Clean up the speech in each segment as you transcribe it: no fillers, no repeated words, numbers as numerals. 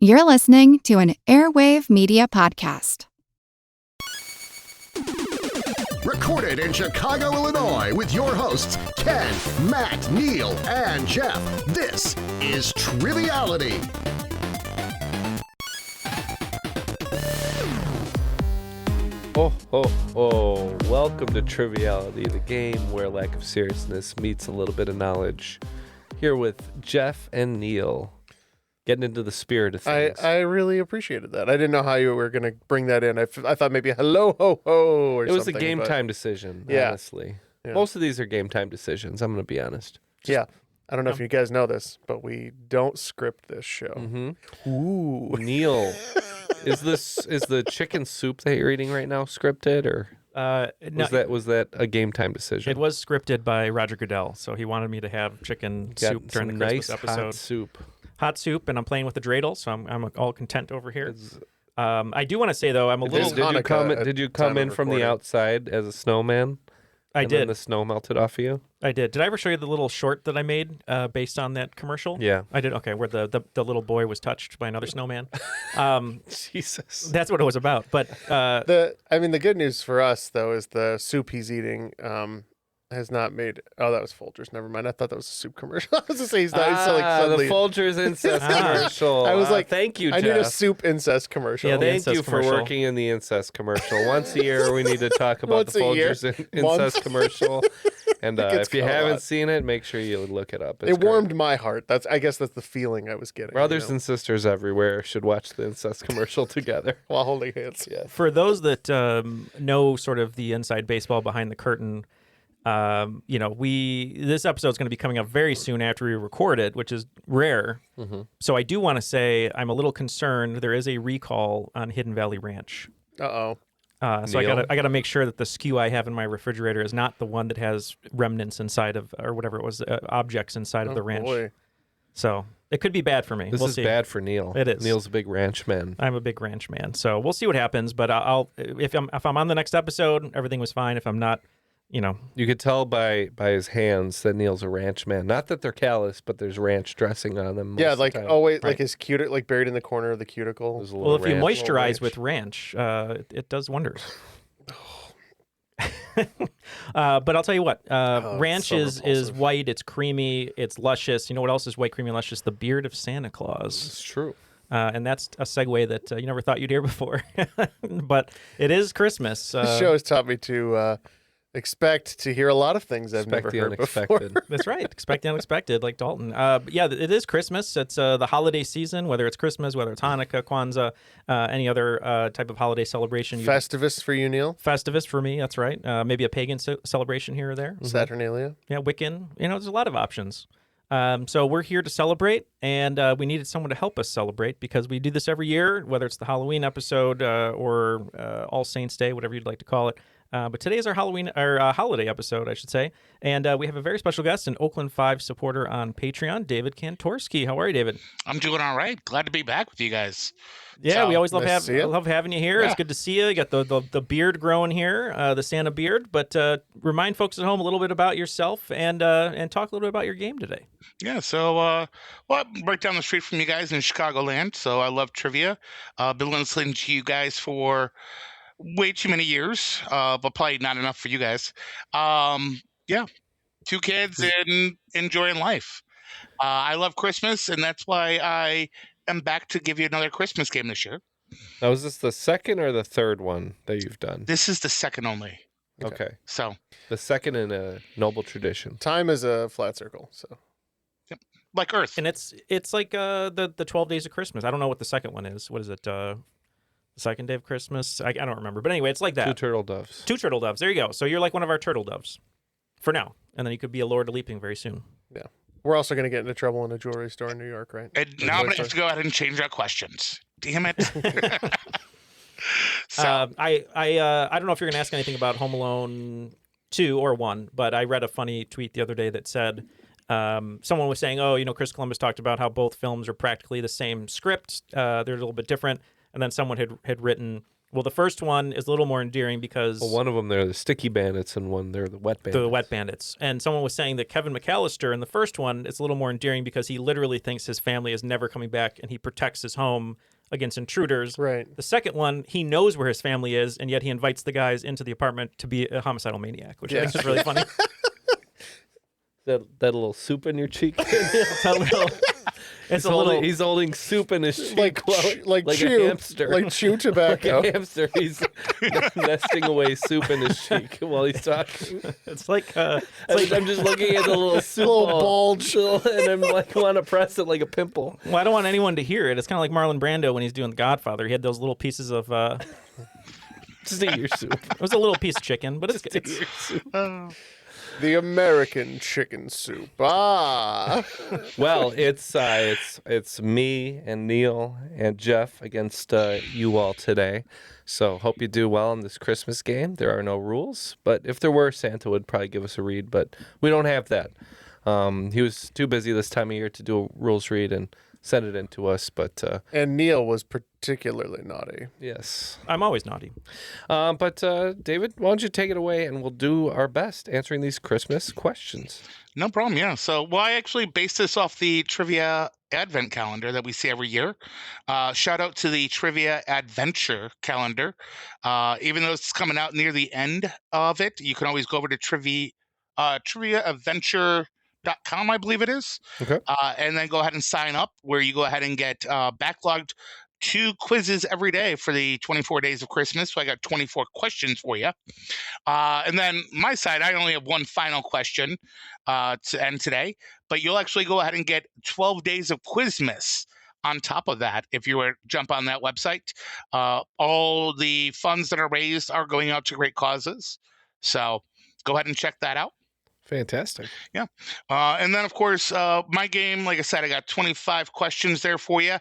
You're listening to an Airwave Media podcast. Recorded in Chicago, Illinois, with your hosts, Ken, Matt, Neal, and Jeff. This is Triviality. Welcome to Triviality, the game where lack of seriousness meets a little bit of knowledge. Here with Jeff and Neal, getting into the spirit of things. I really appreciated that. I didn't know how you were going to bring that in. I thought maybe hello, ho, ho, or something. It was a game time decision, honestly. Yeah. Most of these are game time decisions, I'm going to be honest. Yeah. I don't know if you guys know this, but we don't script this show. Mm-hmm. Ooh. Neal, is the chicken soup that you're eating right now scripted, or was that a game time decision? It was scripted by Roger Goodell, so he wanted me to have chicken soup during the Christmas episode. Hot soup, and I'm playing with the dreidel, so I'm all content over here. I do want to say though, I'm a little. Did you come in from the outside as a snowman? I did. And the snow melted off of you? I did. Did I ever show you the little short that I made based on that commercial? Yeah. I did. Okay, where the little boy was touched by another snowman. Jesus. That's what it was about. But the good news for us though is the soup he's eating has not made. Oh, that was Folgers. Never mind. I thought that was a soup commercial. I was to say he's suddenly the Folgers incest commercial. I was like, thank you, Jeff. I need a soup incest commercial. Yeah, thank you for working in the incest commercial. Once a year, we need to talk about the Folgers incest commercial. And if you haven't seen it, make sure you look it up. It warmed my heart. I guess that's the feeling I was getting. Brothers and sisters everywhere should watch the incest commercial together while holding hands. Yeah. For those that know sort of the inside baseball behind the curtain. This episode is going to be coming up very soon after we record it, which is rare. Mm-hmm. So I do want to say I'm a little concerned. There is a recall on Hidden Valley Ranch. So I gotta make sure that the SKU I have in my refrigerator is not the one that has remnants inside of, or whatever it was, objects inside of the ranch. Boy. So it could be bad for me. This is bad for Neal. It is. Neal's a big ranch man. I'm a big ranch man. So we'll see what happens. But if I'm on the next episode, everything was fine. If I'm not. You could tell by his hands that Neal's a ranch man. Not that they're callous, but there's ranch dressing on them. Like his cuticle, like buried in the corner of the cuticle. Well, if you moisturize with ranch, it does wonders. But I'll tell you what, ranch is white, it's creamy, it's luscious. You know what else is white, creamy, and luscious? The beard of Santa Claus. It's true. And that's a segue that you never thought you'd hear before. But it is Christmas. This show has taught me to expect to hear a lot of things I've never heard before. That's right. Expect the unexpected, like Dalton. It is Christmas. It's the holiday season, whether it's Christmas, whether it's Hanukkah, Kwanzaa, any other type of holiday celebration. Festivus for you, Neal? Festivus for me, that's right. Maybe a pagan celebration here or there. Mm-hmm. Saturnalia? Yeah, Wiccan. There's a lot of options. So we're here to celebrate, and we needed someone to help us celebrate because we do this every year, whether it's the Halloween episode or All Saints Day, whatever you'd like to call it. But today is our holiday episode, I should say. And we have a very special guest, an Oakland 5 supporter on Patreon, David Kantorski. How are you, David? I'm doing all right. Glad to be back with you guys. Yeah, we always love having you here. Yeah. It's good to see you. You got the beard growing here, the Santa beard. But remind folks at home a little bit about yourself and talk a little bit about your game today. Yeah, so I'm right down the street from you guys in Chicagoland. So I love trivia. Been listening to you guys for way too many years, but probably not enough for you guys. 2 kids and enjoying life. I love Christmas, and that's why I am back to give you another Christmas game this year. Now, is this the second or the third one that you've done? This is the second only. Okay. So the second in a noble tradition. Time is a flat circle, so. Yep. Like Earth. And it's like the 12 Days of Christmas. I don't know what the second one is. What is it? Second day of Christmas? I don't remember. But anyway, it's like that. 2 turtle doves. 2 turtle doves. There you go. So you're like one of our turtle doves for now. And then you could be a Lord of Leaping very soon. Yeah. We're also going to get into trouble in a jewelry store in New York, right? And now I'm going to have to go ahead and change our questions. Damn it. So. I don't know if you're going to ask anything about Home Alone 2 or 1, but I read a funny tweet the other day that said someone was saying, Chris Columbus talked about how both films are practically the same script. They're a little bit different. And then someone had written, Well, the first one is a little more endearing because Well, one of them they're the Sticky Bandits, and one they're the Wet Bandits. the Wet Bandits. And someone was saying that Kevin McAllister in the first one is a little more endearing because he literally thinks his family is never coming back, and he protects his home against intruders. Right. The second one, he knows where his family is, and yet he invites the guys into the apartment to be a homicidal maniac, which I think is really funny. That little soup in your cheek. It's a little. He's holding soup in his cheek, like a chew, hamster, like chew tobacco. like a hamster. He's nesting away soup in his cheek while he's talking. It's like. I'm just looking at the little soup Little ball, bulge. and I'm like, want to press it like a pimple. Well, I don't want anyone to hear it. It's kind of like Marlon Brando when he's doing The Godfather. He had those little pieces of. Just eat your soup. It was a little piece of chicken, but it's. Eat your soup. The American chicken soup. Ah. Well, it's me and Neal and Jeff against you all today. So hope you do well in this Christmas game. There are no rules, but if there were, Santa would probably give us a read, but we don't have that. He was too busy this time of year to do a rules read and send it in to us, but And Neal was particularly naughty. yes. I'm always naughty. But David, why don't you take it away, and we'll do our best answering these Christmas questions. No problem. Yeah. So, well, I actually based this off the Trivia Advent calendar that we see every year. Shout out to the Trivia Adventure calendar. Even though it's coming out near the end of it, you can always go over to triviaadventure.com, I believe it is. Okay. And then go ahead and sign up, where you go ahead and get backlogged 2 quizzes every day for the 24 days of Christmas. So I got 24 questions for you. And then my side, I only have one final question to end today, but you'll actually go ahead and get 12 days of Quizmas on top of that if you were to jump on that website. All the funds that are raised are going out to great causes. So go ahead and check that out. Fantastic. Yeah. And then, of course, my game, like I said, I got 25 questions there for you.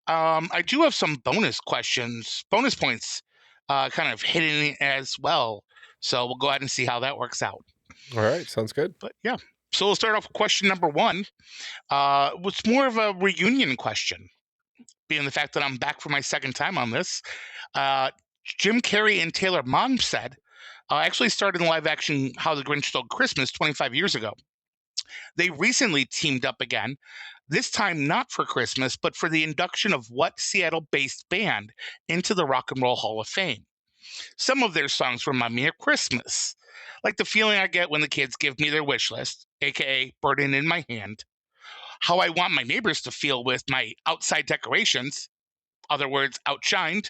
I do have some bonus questions, bonus points kind of hidden as well. So we'll go ahead and see how that works out. All right. Sounds good. But yeah. So we'll start off with question number 1. It's more of a reunion question, being the fact that I'm back for my second time on this. Jim Carrey and Taylor Momsen actually started in live action How the Grinch Stole Christmas 25 years ago. They recently teamed up again, this time not for Christmas, but for the induction of what Seattle-based band into the Rock and Roll Hall of Fame. Some of their songs remind me of Christmas, like the feeling I get when the kids give me their wish list, aka Burden in My Hand, how I want my neighbors to feel with my outside decorations, other words, outshined,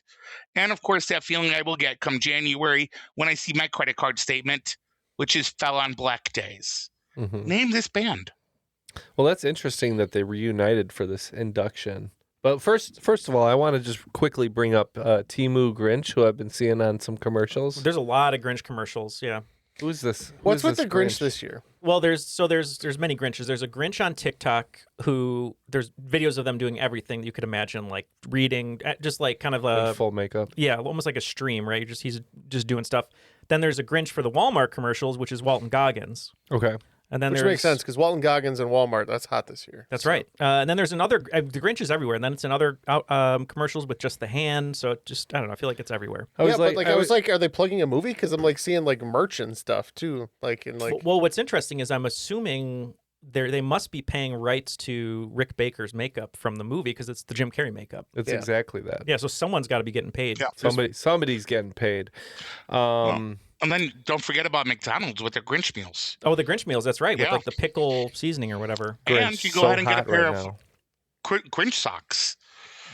and of course that feeling I will get come January when I see my credit card statement, which is fell on black days. Mm-hmm. Name this band. Well, that's interesting that they reunited for this induction. But first of all, I want to just quickly bring up Temu Grinch, who I've been seeing on some commercials. There's a lot of Grinch commercials. Yeah. Who's this? What's Who's with the Grinch this year? Well, there's many Grinches. There's a Grinch on TikTok who there's videos of them doing everything that you could imagine, like reading, just like kind of Like full makeup. yeah, almost like a stream, right? He's just doing stuff. Then there's a Grinch for the Walmart commercials, which is Walton Goggins. Okay. And then Which there's makes sense because Walton Goggins and Walmart, that's hot this year. That's So- right. And then there's another. The Grinch is everywhere. And then it's another commercials with just the hand. So it just I don't know. I feel like it's everywhere. I was like, are they plugging a movie? Because I'm like seeing like merch and stuff too. Like in like. Well, what's interesting is I'm assuming they must be paying rights to Rick Baker's makeup from the movie because it's the Jim Carrey makeup. It's Yeah. exactly that. Yeah, so someone's got to be getting paid. Yeah. Somebody's getting paid. And then don't forget about McDonald's with their Grinch meals. Oh, the Grinch meals. That's right, with Yeah. like the pickle seasing or whatever. And Grinch, you go so ahead and get a hot pair right of now. Grinch socks.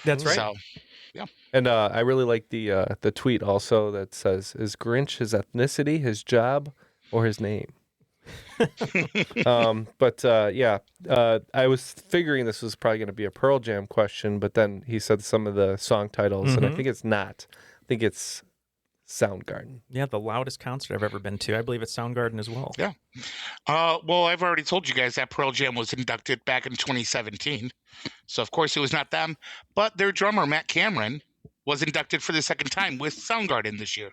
That's right. So, And I really like the tweet also that says, "Is Grinch his ethnicity, his job, or his name?" I was figuring this was probably going to be a Pearl Jam question, but then he said some of the song titles, and I think it's not. I think it's Soundgarden. Yeah, the loudest concert I've ever been to. I believe it's Soundgarden as well. Yeah. Well, I've already told you guys that Pearl Jam was inducted back in 2017. So, of course, it was not them. But their drummer, Matt Cameron, was inducted for the second time with Soundgarden this year.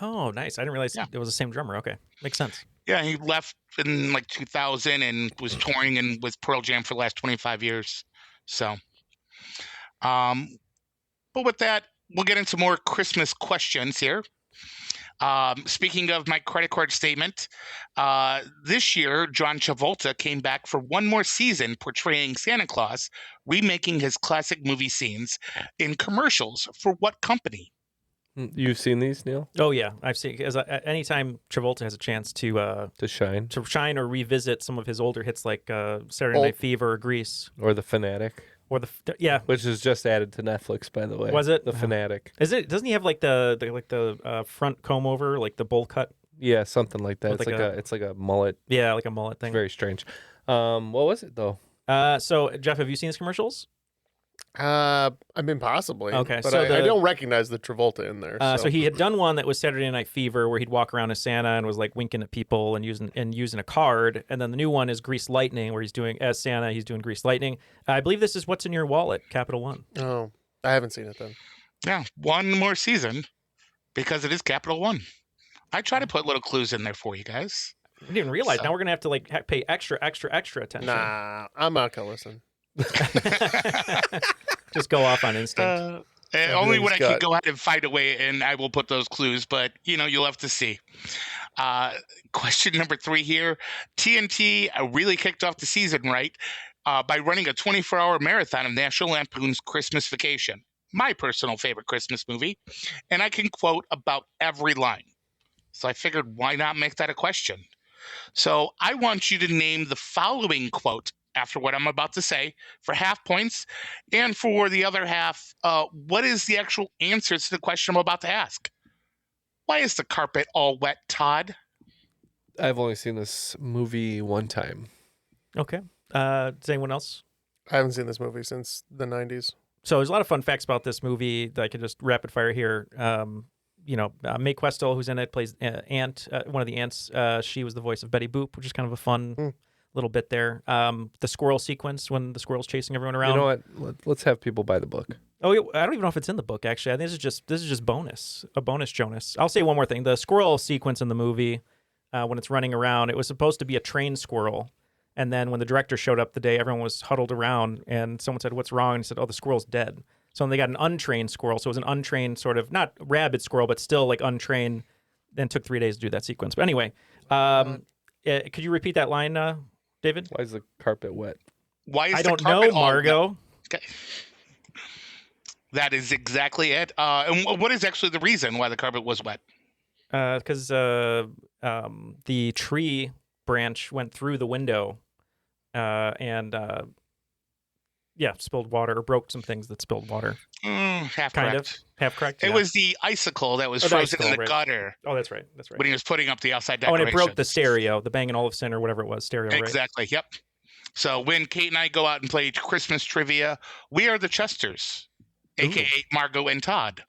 Oh, nice. I didn't realize it was the same drummer. Okay. Makes sense. Yeah, he left in like 2000 and was touring and with Pearl Jam for the last 25 years. So, but with that, we'll get into more Christmas questions here. Speaking of my credit card statement, this year, John Travolta came back for one more season portraying Santa Claus, remaking his classic movie scenes in commercials. For what company? You've seen these, Neil? Oh yeah, I've seen. Because anytime Travolta has a chance To shine, or revisit some of his older hits like Saturday Night Fever or Grease or The Fanatic, or which is just added to Netflix, by the way. Was it? The Fanatic? Is it? Doesn't he have like the front comb over, like the bowl cut? Yeah, something like that. With It's like a mullet. Yeah, like a mullet thing. It's very strange. What was it though? So Jeff, have you seen his commercials? I mean, possibly. Okay, but so I don't recognize the Travolta in there. So he had done one that was Saturday Night Fever, where he'd walk around as Santa and was like winking at people and using a card. And then the new one is Grease Lightning, where he's doing as Santa, he's doing Grease Lightning. I believe this is What's in Your Wallet, Capital One. Oh, I haven't seen it then. Yeah, one more season because it is Capital One. I try to put little clues in there for you guys. I didn't even realize. So- Now we're gonna have to like pay extra attention. Nah, I'm not gonna listen. Just go off on instinct. Only when I can gut. go ahead and find a way, and I will put those clues. But you'll have to see. Question number 3 here: TNT really kicked off the season right by running a 24-hour marathon of National Lampoon's Christmas Vacation, my personal favorite Christmas movie, and I can quote about every line. So I figured, why not make that a question? So I want you to name the following quote after what I'm about to say for half points, and for the other half, what is the actual answer to the question I'm about to ask? Why is the carpet all wet, Todd? I've only seen this movie one time. Okay. Does anyone else? I haven't seen this movie since the 90s. So there's a lot of fun facts about this movie that I could just rapid fire here. Mae Questel, who's in it, plays Aunt, one of the aunts. She was the voice of Betty Boop, which is kind of a fun little bit there. The squirrel sequence when the squirrel's chasing everyone around. You know what? Let's have people buy the book. Oh, I don't even know if it's in the book. Actually, I think this is just a bonus Jonas. I'll say one more thing: the squirrel sequence in the movie, when it's running around, it was supposed to be a trained squirrel, and then when the director showed up the day, everyone was huddled around, and someone said, "What's wrong?" And he said, "Oh, the squirrel's dead." So they got an untrained squirrel. So it was an untrained sort of not rabid squirrel, but still like untrained. Then took 3 days to do that sequence. But anyway, could you repeat that line, David? Why is the carpet wet? Why is I the don't know, carpet all Margot. wet? Okay. That is exactly it. And what is actually the reason why the carpet was wet? Because the tree branch went through the window, and spilled water or broke some things that spilled water. Half Kind correct. of half correct. It Yeah. was the icicle that was Oh, the frozen icicle, in the right. gutter Oh, that's right. That's right. when he was putting up the outside Oh, and decorations. it broke the stereo, the Bang & Olufsen or whatever it was, stereo, right? Exactly. Yep. So when Kate and I go out and play Christmas trivia, we are the Chesters, aka Margot and Todd.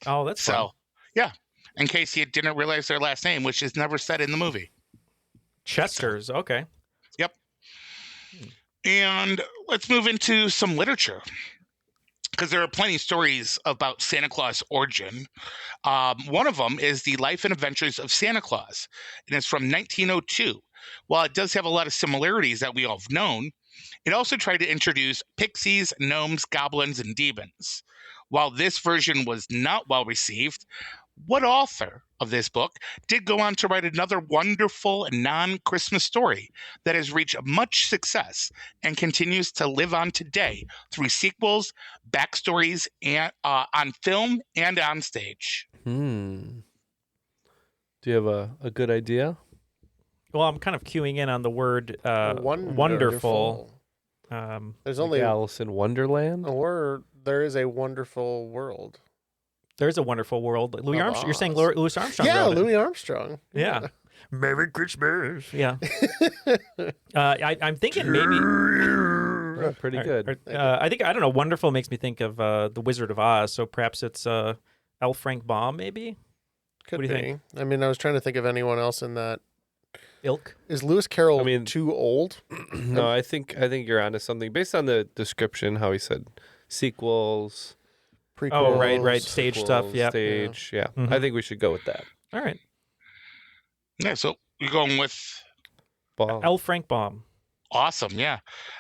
Oh, that's fun. So, yeah. In case you didn't realize their last name, which is never said in the movie. Chesters. Okay. Yep. And let's move into some literature, because there are plenty of stories about Santa Claus' origin. One of them is The Life and Adventures of Santa Claus, and it's from 1902. While it does have a lot of similarities that we all have known, it also tried to introduce pixies, gnomes, goblins, and demons. While this version was not well received, what author of this book did go on to write another wonderful non-Christmas story that has reached much success and continues to live on today through sequels, backstories, and on film and on stage? Do you have a good idea? Well, I'm kind of queuing in on the word wonderful. There's Like only Alice in Wonderland? or there is a wonderful world. There's a wonderful world. Louis Of Armstrong. You're saying Oz. Louis Armstrong? Yeah, wrote it. Louis Armstrong. Yeah. Merry Christmas. Yeah. I'm thinking maybe. Oh, pretty good. I don't know. Wonderful makes me think of the Wizard of Oz. So perhaps it's L. Frank Baum, maybe. Could What do you be. think? I mean, I was trying to think of anyone else in that. Ilk. Is Lewis Carroll I mean- too old? No, I think you're onto something based on the description. How he said sequels, Prequels. Oh, right. Stage stuff. sequels, Yeah. stage. Yeah, Mhm. I think we should go with that. All right. Yeah, so you're going with Ball. L. Frank Baum. Awesome, yeah.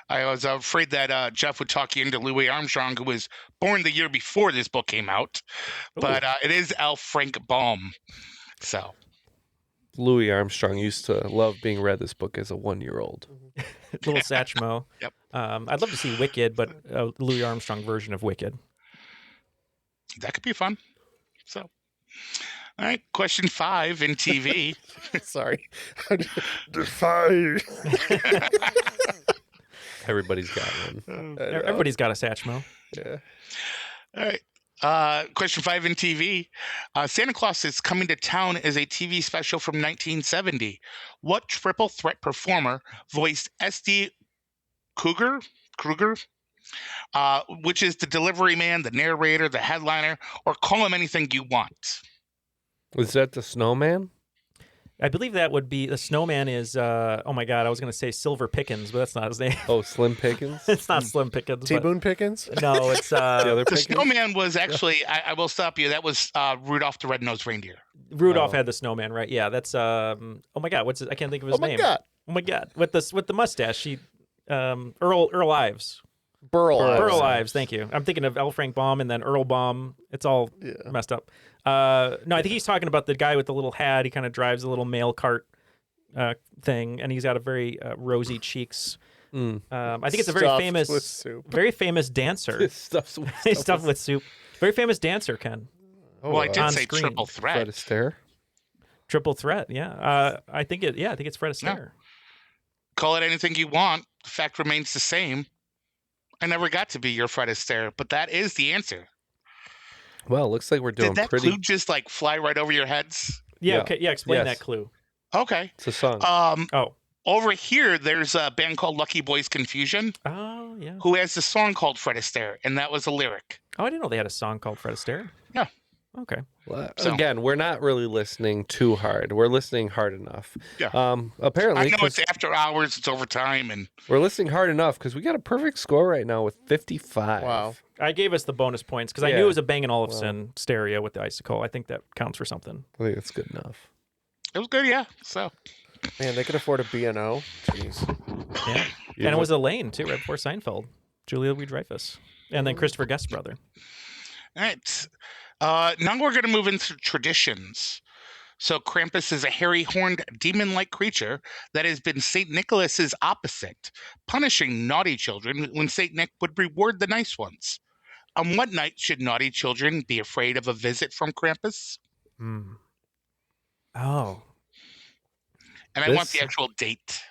I was afraid that Jeff would talk you into Louis Armstrong, who was born the year before this book came out. But it is L. Frank Baum. So Louis Armstrong used to love being read this book as a 1-year-old. Little Satchmo. Yep. I'd love to see Wicked, but a Louis Armstrong version of Wicked. that could be fun. So, all right, question 5 in TV. Sorry. Defy. Everybody's got one. Everybody's got a Satchmo. Yeah. All right. Question 5 in TV. Santa Claus is Coming to Town is a TV special from 1970. What triple threat performer voiced S.D. Kruger, which is the delivery man, the narrator, the headliner, or call him anything you want? Was that the snowman? I believe that would be the snowman is. Oh my God, I was going to say Silver Pickens, but that's not his name. Oh, Slim Pickens? It's not Slim Pickens. T-Boone Pickens? No, it's The other The Pickens? snowman was actually, I will stop you, that was Rudolph the Red-Nosed Reindeer. Rudolph Oh. had the snowman, right? Yeah, that's. Oh my God, what's it? I can't think of his Oh my name. God. Oh my God, with the mustache, Earl Ives. Burl. Burl Ives, thank you. I'm thinking of L. Frank Baum and then Earl Baum. It's all messed up. No, I think he's talking about the guy with the little hat. He kind of drives a little mail cart thing, and he's got a very rosy cheeks. I think it's a very Stuffed famous, with soup. very famous dancer. This stuff's Stuffed with soup. Very famous dancer, Ken. Oh, Well, I did on say screen. triple threat. Fred Astaire. Triple threat. Yeah. I think it's Fred Astaire. Call it anything you want. The fact remains the same. I never got to be your Fred Astaire, but that is the answer. Well, looks like we're doing Did that pretty. clue just like fly right over your heads? Yeah. Yeah. Okay. Yeah. Explain Yes. that clue. Okay. It's a song. Oh. Over here, there's a band called Lucky Boys Confusion, Oh yeah. who has a song called Fred Astaire, and that was a lyric. Oh, I didn't know they had a song called Fred Astaire. Yeah. Okay. Well, So- Again, we're not really listening too hard. We're listening hard enough. Yeah. Apparently, I know 'cause it's after hours, it's overtime, and we're listening hard enough because we got a perfect score right now with 55. Wow. I gave us the bonus points because I Yeah. knew it was a Bang & Olufsen stereo with the icicle. I think that counts for something. I think that's good enough. it was good, yeah. So, Man, they could afford a B&O. Jeez. Yeah. And it was Elaine, too, right before Seinfeld. Julia Louis-Dreyfus. And then Christopher Guest's brother. all right. Now we're going to move into traditions. So Krampus is a hairy, horned, demon-like creature that has been St. Nicholas's opposite, punishing naughty children when St. Nick would reward the nice ones. On what night should naughty children be afraid of a visit from Krampus? Oh. And I want This- the actual date.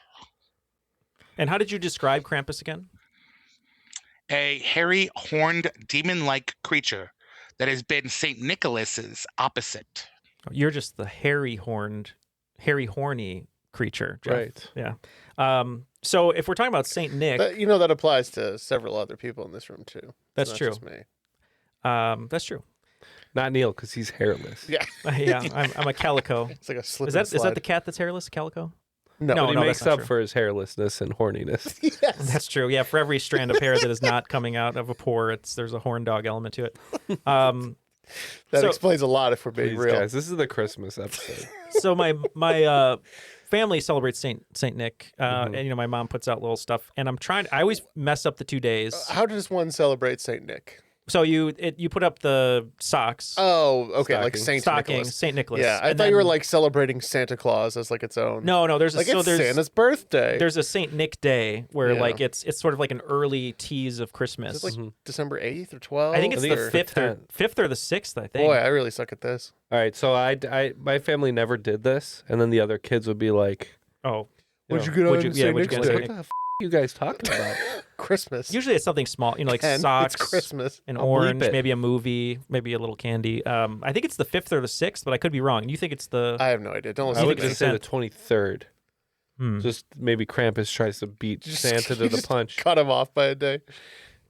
And how did you describe Krampus again? A hairy, horned, demon-like creature that has been St. Nicholas's opposite. You're just the hairy, horny creature, Jeff. Right. Yeah. So if we're talking about St. Nick, That applies to several other people in this room, too. That's It's true. not just me. That's true. Not Neil because he's hairless. Yeah. Yeah, I'm a calico. It's like a slip Is and that the slide. cat that's hairless, calico? No. No. But he that's makes not up true. for his hairlessness and horniness. Yes. That's true. Yeah, for every strand of hair that is not coming out of a pore, there's a horn dog element to it. That So- explains a lot if we're being Please, real. guys, this is the Christmas episode. So my family celebrates Saint Nick, and my mom puts out little stuff, and I always mess up the 2 days. How does one celebrate St. Nick? So you put up the socks, Oh, okay, like Stockings. Saint stockings, Nicholas. Saint Nicholas. Yeah, I and thought you were then- like celebrating Santa Claus as like its own. No, there's like so it's there's Santa's birthday. there's a Saint Nick Day where Yeah. like it's sort of like an early tease of Christmas. Is it like December 8th or 12th? I think it's I think the it's the fifth or the 6th. I think. Boy, I really suck at this. All right, so my family never did this, and then the other kids would be like, Oh, What'd you know, get on what'd you- yeah, St. what'd you Nick's get on Day? St. what the f- you guys talking about? Christmas. usually it's something small, like Ken, socks, It's Christmas. an I'll bleep orange, it. maybe a movie, maybe a little candy. I think it's the 5th or the 6th, but I could be wrong. You think it's the? I have no idea. Don't I listen would to think me. just say the it's 23rd. Hmm. Just maybe Krampus tries to beat Just- Santa to you the just punch. Cut him off by a day.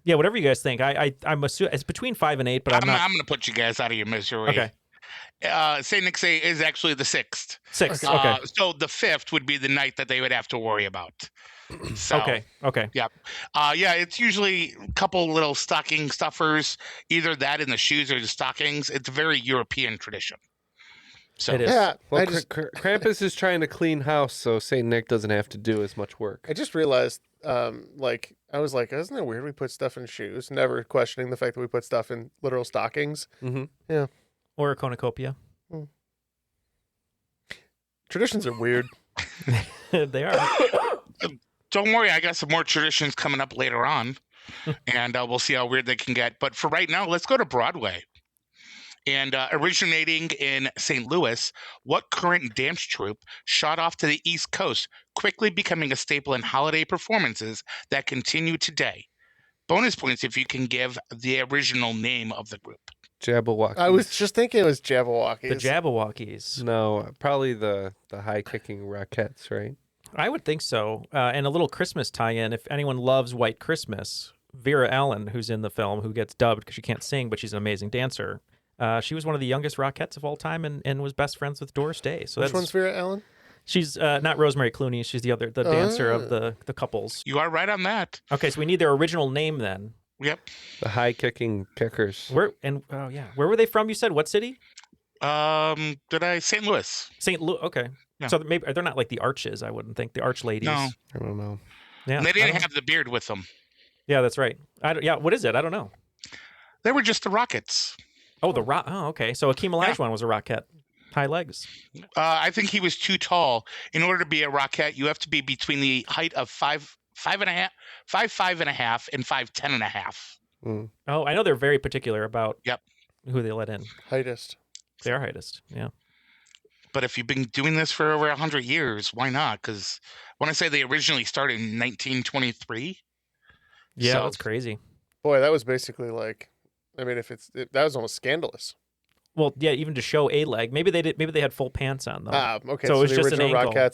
Yeah, whatever you guys think. I'm assuming it's between 5 and 8, but I'm I'm not. going to put you guys out of your misery. Okay, St. Nick's Day is actually the 6th. 6th. Okay, So the 5th would be the night that they would have to worry about. So, okay. Yeah. It's usually a couple little stocking stuffers, either that in the shoes or the stockings. It's a very European tradition. So It is. Yeah, Well, I just Krampus is trying to clean house, so Saint Nick doesn't have to do as much work. I just realized, like I was like, isn't it weird we put stuff in shoes? Never questioning the fact that we put stuff in literal stockings. Mm-hmm. Or a cornucopia. Traditions are weird. They are. don't worry, I got some more traditions coming up later on, and we'll see how weird they can get. But for right now, let's go to Broadway. And originating in St. Louis, what current dance troupe shot off to the East Coast, quickly becoming a staple in holiday performances that continue today? Bonus points if you can give the original name of the group. Jabberwocky. I was just thinking it was Jabberwockies. The Jabberwockies. No, probably the high kicking Rockettes, right? I would think so. And a little Christmas tie-in. If anyone loves White Christmas, Vera Allen, who's in the film, who gets dubbed because she can't sing, but she's an amazing dancer. She was one of the youngest Rockettes of all time and was best friends with Doris Day. So Which one's Vera Allen? She's not Rosemary Clooney. She's the dancer of the couples. You are right on that. Okay, so we need their original name then. Yep. The high kicking kickers. Where were they from? You said what city? St. Louis. St. Louis. Okay. Yeah. So maybe they're not like the Arches. I wouldn't think the Arch ladies. No. I don't know. Yeah. And they I didn't don't- have the beard with them. Yeah, that's right. What is it? I don't know. They were just the Rockets. Oh, the rock. Oh, okay. So Akeem Olajuwon was a Rockette. High legs. I think he was too tall. In order to be a Rockette, you have to be between the height of 5'5" and a half, and 5'10" and a half. Mm. Oh, I know they're very particular about Yep. who they let in. Heightest. They are heightest. Yeah. But if you've been doing this for over 100 years, why not? Because when I say they originally started in 1923. Yeah, So- that's crazy. Boy, that was basically like, I mean, that was almost scandalous. Well, yeah, even to show a leg. Maybe they did. Maybe they had full pants on though. Okay. So it was the just an original ankle.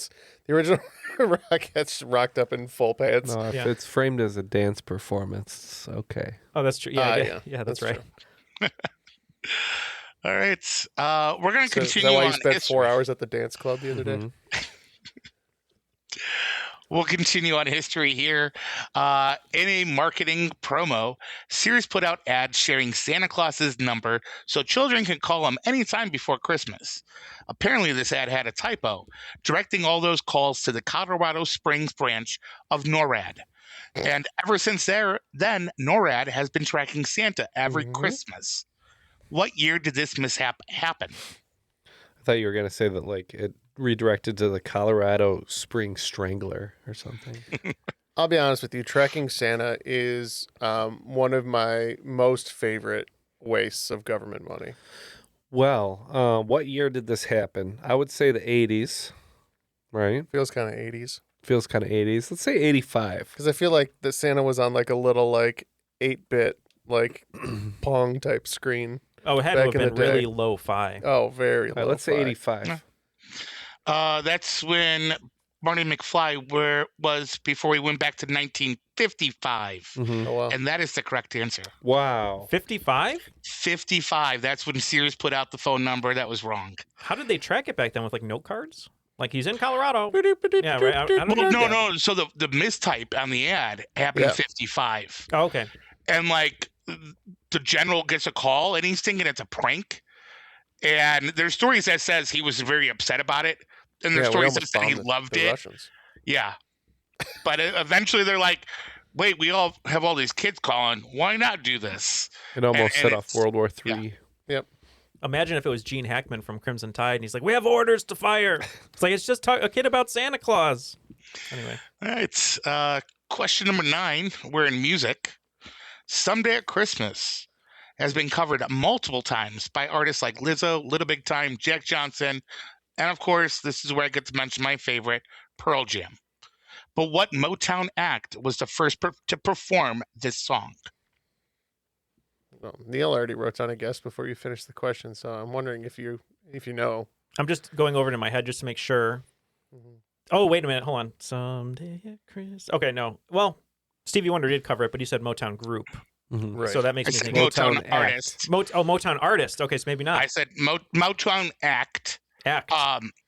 the original Rockettes rocked up in full pants. No, if Yeah. it's framed as a dance performance, okay. Oh, that's true. Yeah, yeah, that's that's right. true. All right. We're going to So is continue that why on you spent history. 4 hours at the dance club the other day? Mhm. We'll continue on history here. In a marketing promo, Sears put out ads sharing Santa Claus's number so children can call him anytime before Christmas. Apparently, this ad had a typo, directing all those calls to the Colorado Springs branch of NORAD. And ever since then, NORAD has been tracking Santa every Christmas. What year did this mishap happen? I thought you were going to say that like it redirected to the Colorado Spring Strangler or something. I'll be honest with you. Tracking Santa is one of my most favorite wastes of government money. Well, what year did this happen? I would say the 80s, right? Feels kind of 80s. Feels kind of 80s. Let's say 85. Because I feel like that Santa was on like a little like 8-bit like Pong type screen. Oh, it had Back to in have the been really day. low-fi. Oh, very All low. right, let's say 85. That's when Marty McFly was before we went back to 1955. Mhm. Oh, wow. And that is the correct answer. Wow. 55? 55. That's when Sears put out the phone number. That was wrong. How did they track it back then with like note cards? Like he's in Colorado. Yeah, right. I don't Well, know. no. So the mistype on the ad happened Yeah. 55. Oh, okay. And like the general gets a call and he's thinking it's a prank. And there's stories that says he was very upset about it. And there's Yeah, we stories that almost said he bombed loved the it. Russians. Yeah. But eventually they're like, wait, we all have all these kids calling. Why not do this? It almost And set off it's- World War III. Imagine if it was Gene Hackman from Crimson Tide and he's like, we have orders to fire. It's like, it's just a kid about Santa Claus. Anyway. All right. Question number 9. We're in music. Someday at Christmas has been covered multiple times by artists like Lizzo, Little Big Time, Jack Johnson, and of course, this is where I get to mention my favorite, Pearl Jam. But what Motown act was the first to perform this song? Well, Neil already wrote down a guess before you finished the question, so I'm wondering if you know. I'm just going over it in my head just to make sure. Mhm. Oh, wait a minute. Hold on. Someday at Christmas. Okay, no. Well, Stevie Wonder did cover it, but he said Motown group. Mhm. Right. So that I makes me said think. Motown, Motown artist. Motown artist. Okay, so maybe not. I said Motown act. Act.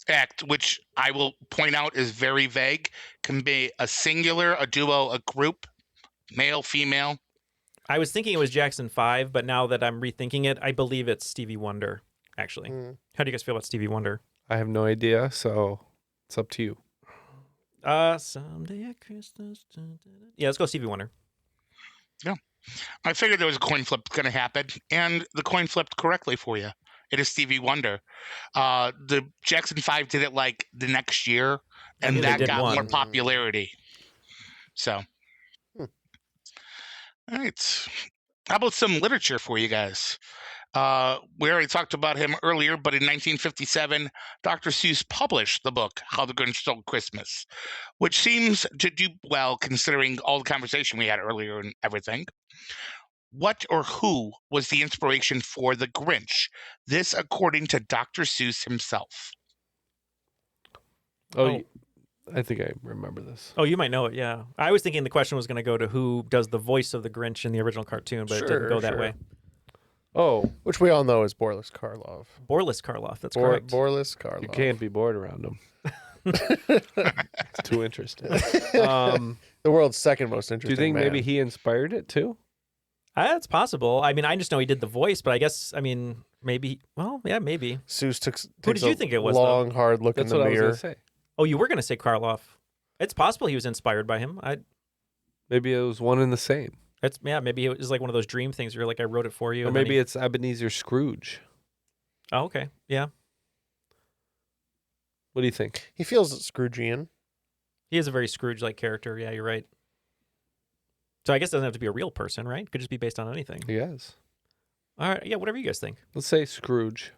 Act, which I will point out is very vague, can be a singular, a duo, a group, male, female. I was thinking it was Jackson 5, but now that I'm rethinking it, I believe it's Stevie Wonder. actually. How do you guys feel about Stevie Wonder? I have no idea, so it's up to you. Someday at Christmas. Yeah, let's go Stevie Wonder. Yeah. I figured there was a coin flip going to happen, and the coin flipped correctly for you. It is Stevie Wonder. The Jackson 5 did it like the next year, and that got more popularity. So, all right. How about some literature for you guys? We already talked about him earlier, but in 1957, Dr. Seuss published the book, How the Grinch Stole Christmas, which seems to do well considering all the conversation we had earlier and everything. What or who was the inspiration for The Grinch? This according to Dr. Seuss himself. I think I remember this. Oh, you might know it, yeah. I was thinking the question was going to go to who does the voice of the Grinch in the original cartoon, but it didn't go that way. Oh. Which we all know is Boris Karloff. Boris Karloff, that's correct. Boris Karloff. You can't be bored around him. It's too interesting. The world's second most interesting. Do you think man. maybe he inspired it too? That's possible. I mean, I just know he did the voice, but I guess, maybe. Well, yeah, maybe. Seuss Who did you think it was? Long, hard look in the mirror. That's what I was going to say. Oh, you were going to say Karloff. It's possible he was inspired by him. Maybe it was one and the same. Maybe it was like one of those dream things where you're like, I wrote it for you. Or maybe it's Ebenezer Scrooge. Oh, okay. Yeah. What do you think? He feels Scroogean. He is a very Scrooge-like character. Yeah, you're right. So I guess it doesn't have to be a real person, right? It could just be based on anything. Yes. All right. Yeah, whatever you guys think. Let's say Scrooge.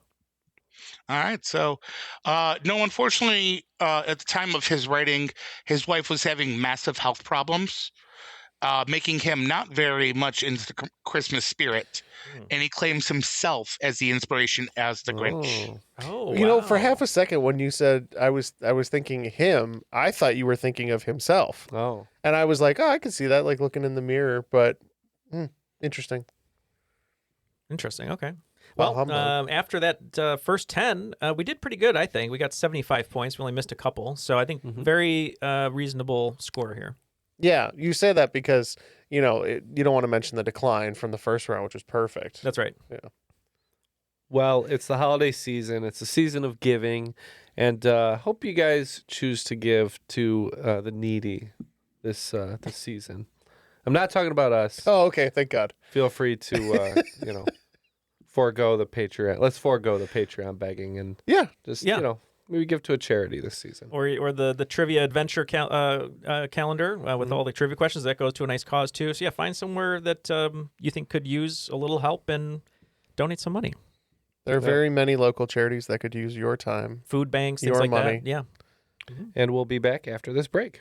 All right. So, no, unfortunately, at the time of his writing, his wife was having massive health problems, making him not very much into the Christmas spirit. And he claims himself as the inspiration as the Grinch. Oh, you know, for half a second when you said I was thinking him, I thought you were thinking of himself. Oh. And I was like, oh, I can see that, like looking in the mirror. But interesting. Interesting. Okay. Well, after that first 10, we did pretty good, I think. We got 75 points. We only missed a couple. So I think very reasonable score here. Yeah, you say that because, you don't want to mention the decline from the first round, which was perfect. That's right. Yeah. Well, it's the holiday season. It's a season of giving. And hope you guys choose to give to the needy this season. I'm not talking about us. Oh, okay. Thank God. Feel free to, forego the Patreon. Let's forego the Patreon begging and maybe give to a charity this season. Or the trivia adventure calendar with all the trivia questions. That goes to a nice cause, too. So, yeah, find somewhere that you think could use a little help and donate some money. There are very many local charities that could use your time. Food banks, things your like money. that. Yeah. And we'll be back after this break.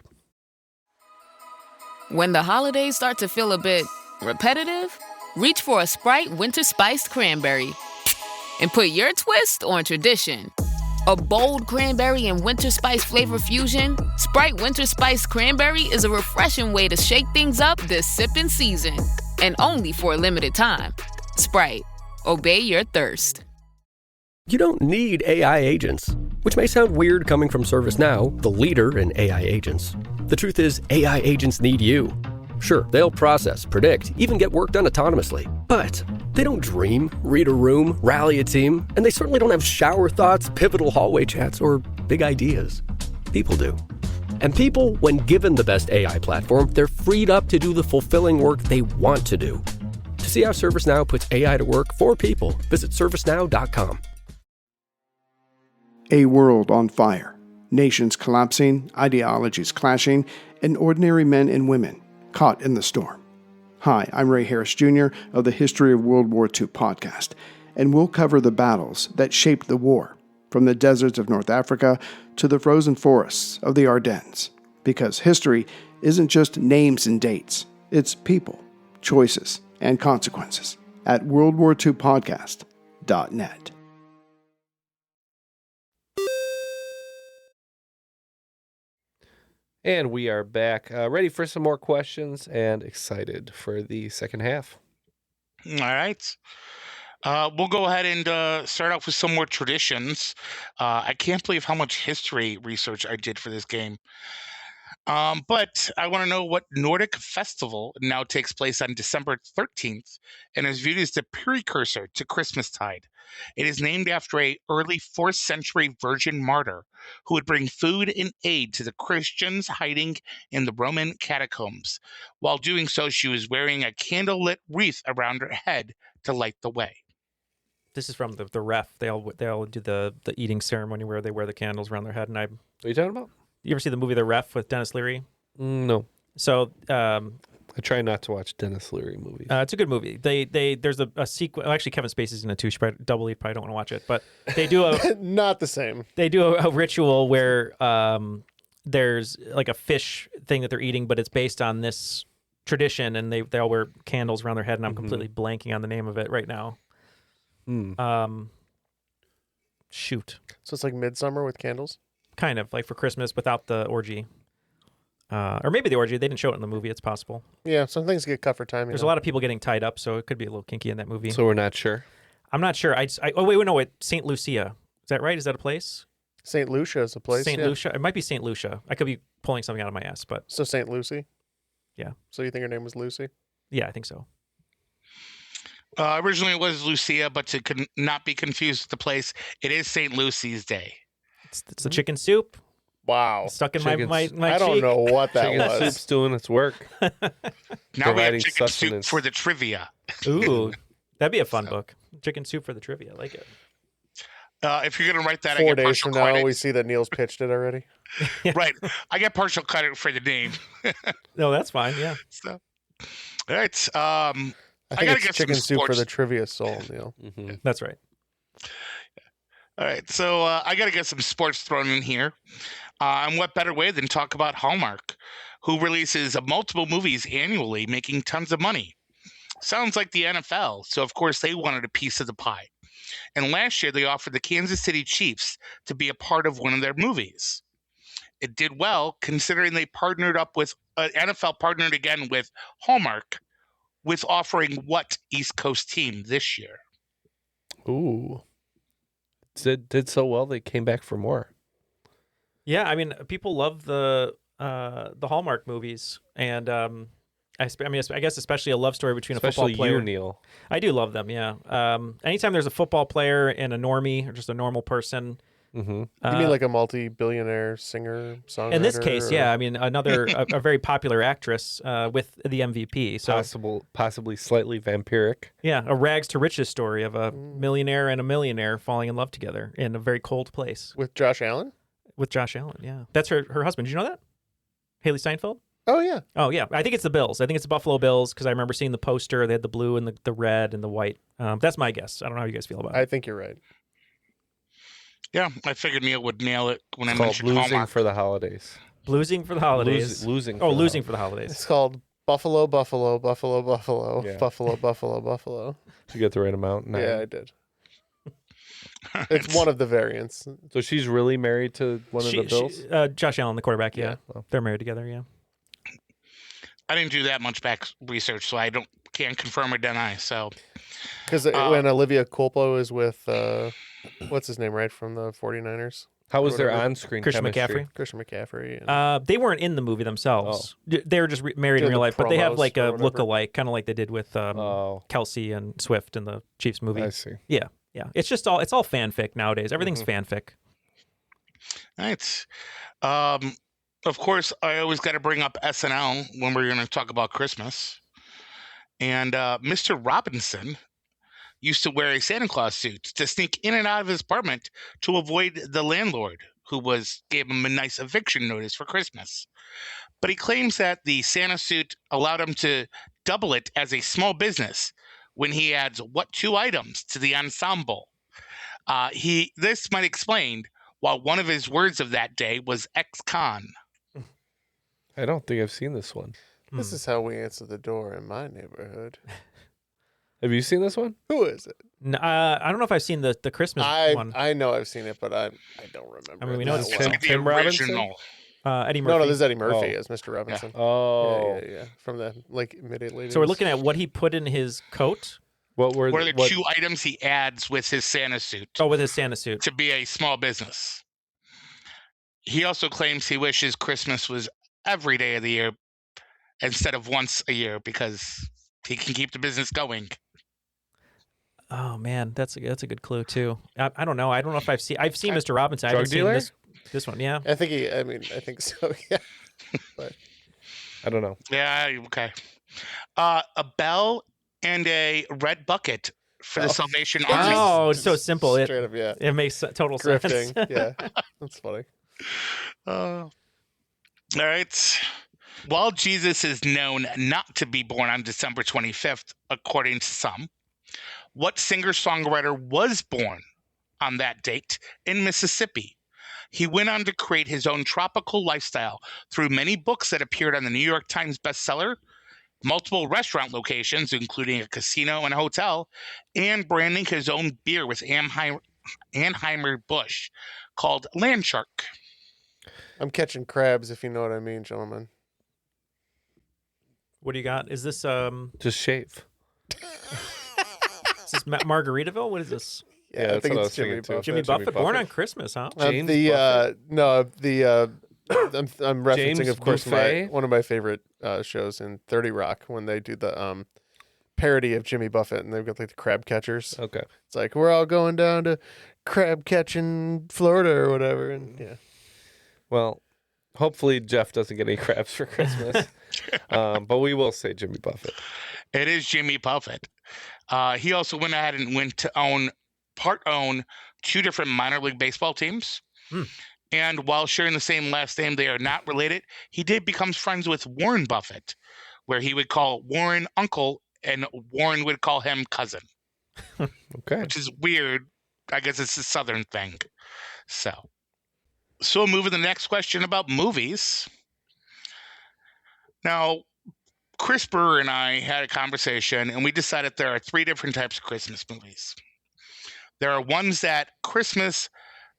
When the holidays start to feel a bit repetitive, reach for a Sprite Winter Spiced Cranberry and put your twist on tradition. A bold cranberry and winter spice flavor fusion, Sprite Winter Spiced Cranberry is a refreshing way to shake things up this sipping season. And only for a limited time. Sprite, obey your thirst. You don't need AI agents, which may sound weird coming from ServiceNow, the leader in AI agents. The truth is, AI agents need you. Sure, they'll process, predict, even get work done autonomously. But they don't dream, read a room, rally a team, and they certainly don't have shower thoughts, pivotal hallway chats, or big ideas. People do. And people, when given the best AI platform, they're freed up to do the fulfilling work they want to do. To see how ServiceNow puts AI to work for people, visit servicenow.com. A world on fire, nations collapsing, ideologies clashing, and ordinary men and women caught in the storm. Hi, I'm Ray Harris Jr. of the History of World War II podcast, and we'll cover the battles that shaped the war, from the deserts of North Africa to the frozen forests of the Ardennes. Because history isn't just names and dates, it's people, choices, and consequences at worldwar2podcast.net. And we are back, ready for some more questions and excited for the second half. All right. We'll go ahead and start off with some more traditions. I can't believe how much history research I did for this game. But I want to know what Nordic festival now takes place on December 13th and is viewed as the precursor to Christmastide. It is named after a early 4th century virgin martyr who would bring food and aid to the Christians hiding in the Roman catacombs. While doing so, she was wearing a candlelit wreath around her head to light the way. This is from the ref. They all do the eating ceremony where they wear the candles around their head. And What are you talking about? You ever see the movie The Ref with Dennis Leary? No. So I try not to watch Dennis Leary movies. it's a good movie. There's a sequence. Well, actually, Kevin Spacey's in it too. Probably don't want to watch it, but they do a Not the same. they do a ritual where there's like a fish thing that they're eating, but it's based on this tradition, and they all wear candles around their head. And I'm completely blanking on the name of it right now. Shoot. So it's like Midsummer with candles? Kind of like for Christmas without the orgy. Or maybe the orgy. They didn't show it in the movie. It's possible. Yeah, some things get cut for time. There's a lot of people getting tied up, so it could be a little kinky in that movie. So we're not sure. I'm not sure. Oh, wait. St. Lucia. Is that right? Is that a place? St. Lucia is a place. St. Lucia. It might be St. Lucia. I could be pulling something out of my ass, but So St. Lucy? Yeah. So you think her name was Lucy? Yeah, I think so. Originally it was Lucia, but to not be confused with the place, it is St. Lucy's Day. It's the chicken soup. Wow. It's stuck in Chicken my I don't cheek. know what that Chicken was. soup's doing its work. Now we have Providing chicken soup sustenance. for the trivia. Ooh, that'd be a fun book. Chicken soup for the trivia. I like it. If you're going to write that, 4 I get days partial from now, credit. we see that Neil's pitched it already. Right. I get partial credit for the name. No, that's fine. Yeah. So, all right. I think gotta it's get some chicken soup for sports. the trivia soul, Neil. That's right. All right. So I got to get some sports thrown in here. And what better way than talk about Hallmark, who releases multiple movies annually, making tons of money. Sounds like the NFL. So, of course, they wanted a piece of the pie. And last year, they offered the Kansas City Chiefs to be a part of one of their movies. It did well, considering they partnered up with NFL partnered again with Hallmark, with offering what East Coast team this year? Ooh. Did so well they came back for more. Yeah, I mean, people love the Hallmark movies, and I guess especially a love story between a Especially football player. you, Neil. I do love them. Yeah. Anytime there's a football player and a normie or just a normal person. You mean like a multi-billionaire singer, songwriter? In this case, yeah. I mean, a very popular actress with the MVP. So Possibly slightly vampiric. yeah, a rags to riches story of a millionaire and a millionaire falling in love together in a very cold place. With Josh Allen? With Josh Allen, yeah. That's her husband. Did you know that? Haley Steinfeld? Oh, yeah. Oh, yeah. I think it's the Bills. I think it's the Buffalo Bills because I remember seeing the poster. They had the blue and the red and the white. That's my guess. I don't know how you guys feel about it. I think you're right. Yeah, I figured Neil would nail it when I It's called mentioned Losing Hallmark. for the Holidays. Losing for the holidays. Losing. Oh, losing for the holidays. It's called Buffalo, Buffalo, Buffalo, Buffalo, Yeah. Buffalo, Buffalo, Buffalo. Did you get the right amount? No. Yeah, I did. It's one of the variants. So she's really married to one of the Bills? Josh Allen, the quarterback, yeah. Yeah. They're married together, yeah. I didn't do that much back research, so I can't confirm or deny. So Because when Olivia Culpo is with, what's his name, right, from the 49ers? How was their Whatever. on-screen Christian chemistry? McCaffrey. Christian McCaffrey. And They weren't in the movie themselves. They were just married in Doing real the life, but they have promos like or a whatever. look-alike, kind of like they did with Oh, Kelsey and Swift in the Chiefs movie. I see. Yeah. It's all fanfic nowadays. Everything's fanfic. all right. Of course, I always got to bring up SNL when we're going to talk about Christmas. And Mr. Robinson used to wear a Santa Claus suit to sneak in and out of his apartment to avoid the landlord, who gave him a nice eviction notice for Christmas. But he claims that the Santa suit allowed him to double it as a small business when he adds two items to the ensemble. This might explain why one of his words of that day was ex-con. I don't think I've seen this one. this is how we answer the door in my neighborhood. Have you seen this one? Who is it? I don't know if I've seen the Christmas one. I know I've seen it, but I don't remember. I mean, we it know that it's well. Like the Tim Robinson? original. Eddie Murphy. No, this is Eddie Murphy Oh. as Mr. Robinson. Oh. Yeah. From the mid-80s. So we're looking at what he put in his coat. What were What are the two items he adds with his Santa suit Oh, with his Santa suit. to be a small business? He also claims he wishes Christmas was every day of the year instead of once a year because he can keep the business going. Oh man, that's a good clue too. I don't know. I don't know if I've seen Mr. Robinson. I Drug haven't seen dealer? this one. Yeah. I think so. Yeah. But I don't know. Yeah, okay. A bell and a red bucket for the Salvation Army. Oh, it's so simple. Straight up, yeah. It makes total Grifting. sense. Yeah. That's funny. All right. While Jesus is known not to be born on December 25th, according to some, what singer-songwriter was born on that date in Mississippi? He went on to create his own tropical lifestyle through many books that appeared on the New York Times bestseller, multiple restaurant locations, including a casino and a hotel, and branding his own beer with Anheuser-Busch called Landshark. I'm catching crabs, if you know what I mean, gentlemen. What do you got? Is this Just shave. is this Margaritaville? What is this? Yeah, I think that's what I it's was thinking Jimmy too. Buffett. Jimmy Buffett, born on Christmas, huh? James I'm referencing, James of course, Buffet? one of my favorite shows in 30 Rock when they do the parody of Jimmy Buffett, and they've got like the crab catchers. Okay. It's like we're all going down to crab catching Florida or whatever, and yeah. Well, hopefully Jeff doesn't get any crabs for Christmas. But we will say Jimmy Buffett. It is Jimmy Buffett. He also went ahead and went to own two different minor league baseball teams. And while sharing the same last name, they are not related. He did become friends with Warren Buffett, where he would call Warren uncle and Warren would call him cousin. Okay. Which is weird. I guess it's a Southern thing. So we'll move to the next question about movies. Now, Chris Brewer and I had a conversation, and we decided there are three different types of Christmas movies. There are ones that Christmas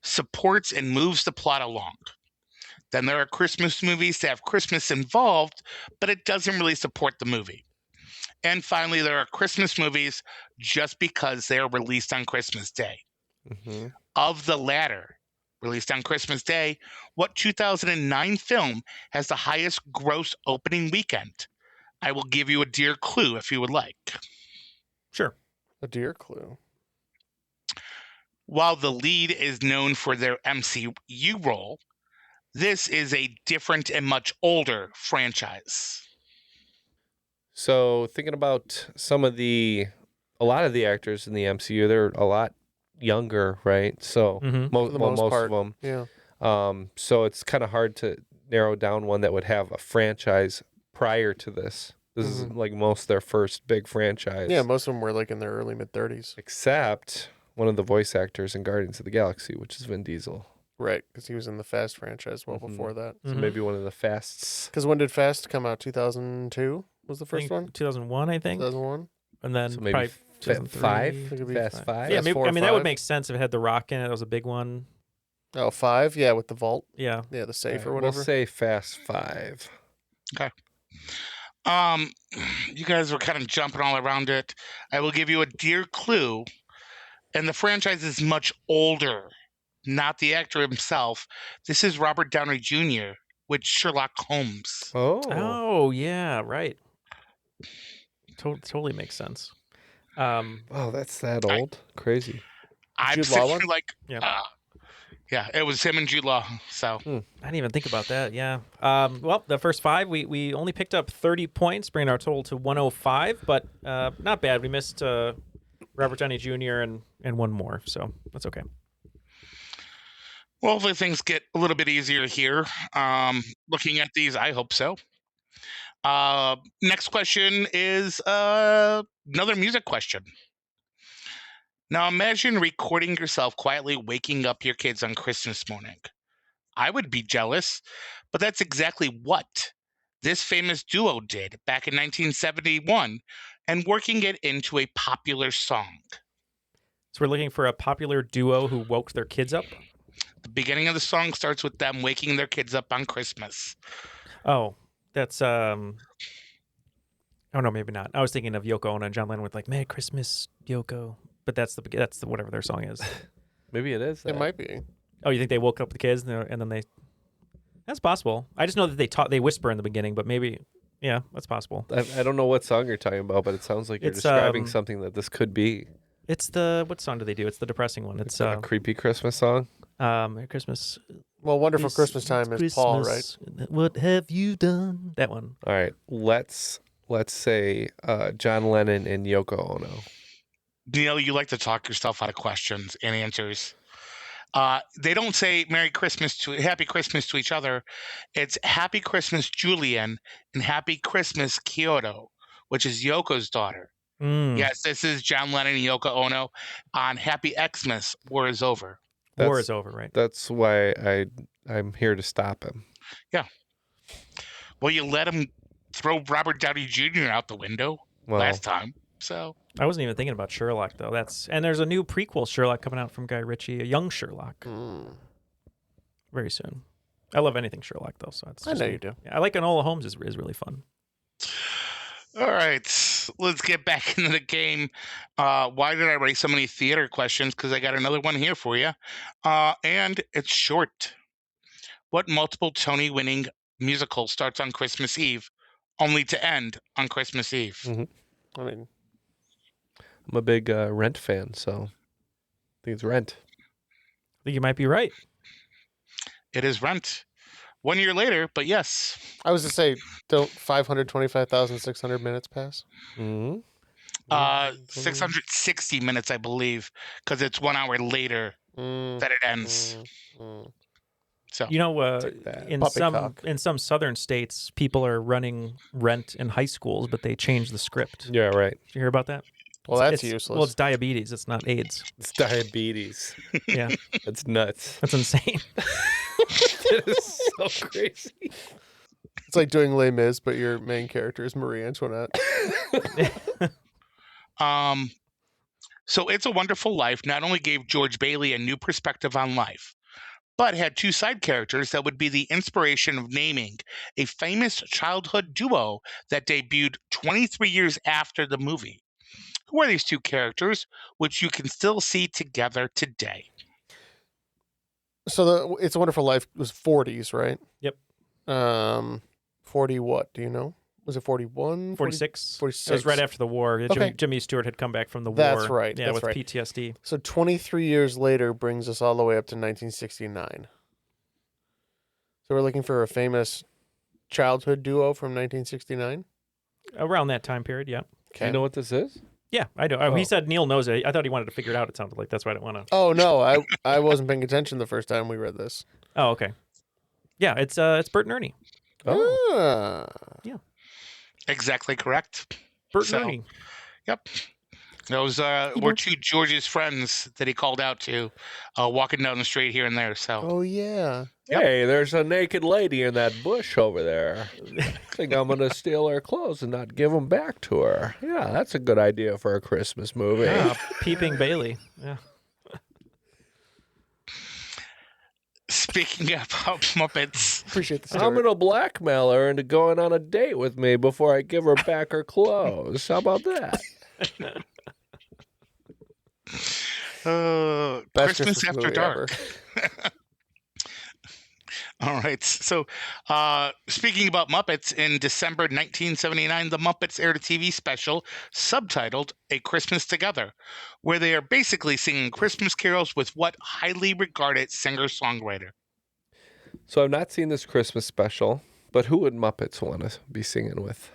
supports and moves the plot along. Then there are Christmas movies that have Christmas involved, but it doesn't really support the movie. And finally, there are Christmas movies just because they are released on Christmas Day. Mm-hmm. Of the latter, released on Christmas Day, what 2009 film has the highest gross opening weekend? I will give you a dear clue if you would like. Sure. A deer clue. While the lead is known for their MCU role, this is a different and much older franchise. So thinking about a lot of the actors in the MCU, they're a lot younger, right? So For the most part, of them. Yeah. So it's kind of hard to narrow down one that would have a franchise prior to this. This is like most their first big franchise. Yeah, most of them were like in their early mid-30s. Except one of the voice actors in Guardians of the Galaxy, which is Vin Diesel. Right, because he was in the Fast franchise well before that. So maybe one of the Fasts. Because when did Fast come out? 2002 was the I first think one? 2001, I think. 2001? And then So maybe probably Fast 2003. Five? Fast Fast Five? Yeah, Fast maybe, four I or mean, that would five? make sense if it had The Rock in it. That was a big one. Oh, 5? Yeah, with the vault. Yeah. Yeah, the safe or We'll whatever. say Fast Five. Okay. You guys were kind of jumping all around it. I will give you a dear clue. And the franchise is much older, not the actor himself. This is Robert Downey Jr. with Sherlock Holmes. Oh, yeah, right. Totally makes sense. Wow, that's that old? Crazy. I'm Jude Law sitting one? like, Yeah. yeah, it was him and Jude Law. So I didn't even think about that. Yeah. Well, the first five, we only picked up 30 points, bringing our total to 105, but not bad. We missed Robert Downey Jr. and one more, so that's okay. well, hopefully things get a little bit easier here. Looking at these, I hope so. Next question is another music question. Now imagine recording yourself quietly waking up your kids on Christmas morning. I would be jealous, but that's exactly what this famous duo did back in 1971 and working it into a popular song. So we're looking for a popular duo who woke their kids up? The beginning of the song starts with them waking their kids up on Christmas. Oh, that's oh no, maybe not. I was thinking of Yoko Ono and John Lennon with like "Merry Christmas, Yoko," but that's the whatever their song is. Maybe it is. It might be. Oh, you think they woke up the kids and then they? That's possible. I just know that they whisper in the beginning, but maybe, yeah, that's possible. I don't know what song you're talking about, but it sounds like you're It's, describing something that this could be. It's what song do they do? It's the depressing one. It's a creepy Christmas song. Merry Christmas. Well, Wonderful Christmas Time is Paul, right? What have you done? That one. All right, let's say John Lennon and Yoko Ono. Neal, you like to talk yourself out of questions and answers. They don't say Happy Christmas to each other. It's Happy Christmas, Julian, and Happy Christmas, Kyoto, which is Yoko's daughter. Yes, this is John Lennon and Yoko Ono on Happy Xmas, War is Over. War is over, right? That's why I'm here to stop him. Yeah. Well, you let him throw Robert Downey Jr. out the window last time, so... I wasn't even thinking about Sherlock, though. And there's a new prequel Sherlock coming out from Guy Ritchie, a young Sherlock. Very soon. I love anything Sherlock, though. So I know you do. Yeah, I like Enola Holmes is really fun. All right, let's get back into the game. Why did I write so many theater questions? Because I got another one here for you. And it's short. What multiple Tony-winning musical starts on Christmas Eve, only to end on Christmas Eve? I mean... I'm a big Rent fan, so I think it's Rent. I think you might be right. It is Rent. 1 year later, but yes. I was to say, don't 525,600 minutes pass? 660 minutes, I believe, because it's 1 hour later that it ends. So you know, in some southern states, people are running Rent in high schools, but they change the script. Yeah, right. Did you hear about that? Well, that's useless. Well, it's diabetes. It's not AIDS. It's diabetes. Yeah. That's nuts. That's insane. That is so crazy. It's like doing Les Mis, but your main character is Marie Antoinette. So It's a Wonderful Life not only gave George Bailey a new perspective on life, but had two side characters that would be the inspiration of naming a famous childhood duo that debuted 23 years after the movie. Who are these two characters, which you can still see together today? So It's a Wonderful Life was 40s, right? Yep. 40 what? Do you know? Was it 41? 46. 46. It was right after the war. Okay. Jimmy Stewart had come back from the war. That's right. Yeah, That's with right. PTSD. So 23 years later brings us all the way up to 1969. So we're looking for a famous childhood duo from 1969? Around that time period, yeah. Okay. Do you know what this is? Yeah, I do. He said Neil knows it. I thought he wanted to figure it out, it sounded like. That's why I didn't want to. Oh, no. I wasn't paying attention the first time we read this. Oh, okay. Yeah, it's Bert and Ernie. Oh. Yeah. Exactly correct. Bert and Ernie. Yep. Those were two George's friends that he called out to walking down the street here and there. So. Oh, yeah. Hey, there's a naked lady in that bush over there. I think I'm going to steal her clothes and not give them back to her. Yeah, that's a good idea for a Christmas movie. Yeah, Peeping Bailey. Yeah. Speaking about Muppets. Appreciate the story. I'm going to blackmail her into going on a date with me before I give her back her clothes. How about that? Christmas After Dark. All right. So, speaking about Muppets, in December 1979, the Muppets aired a TV special subtitled A Christmas Together, where they are basically singing Christmas carols with what highly regarded singer-songwriter? So I've not seen this Christmas special, but who would Muppets want to be singing with?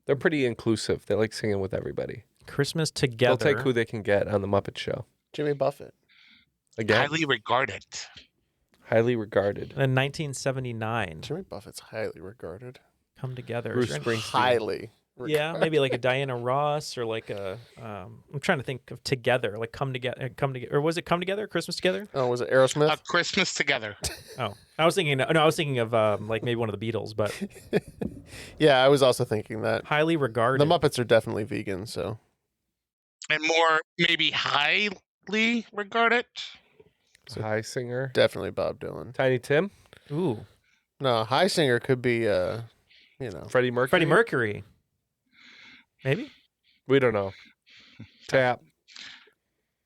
They're pretty inclusive. They like singing with everybody. Christmas Together. They'll take who they can get on the Muppet Show. Jimmy Buffett. Again? Highly regarded. Highly regarded. In 1979. Jimmy Buffett's highly regarded. Come Together. Bruce Springsteen. Highly regarded. Yeah, maybe like a Diana Ross or like a. I'm trying to think of Together, like Come Together, or was it Come Together, Christmas Together? Oh, was it Aerosmith? A Christmas Together. Oh, I was thinking of like maybe one of the Beatles, but yeah, I was also thinking that. Highly regarded. The Muppets are definitely vegan, so. And more maybe highly regarded. High singer. Definitely Bob Dylan. Tiny Tim. Ooh. No, high singer could be, Freddie Mercury. Freddie Mercury. Maybe. We don't know. Tap.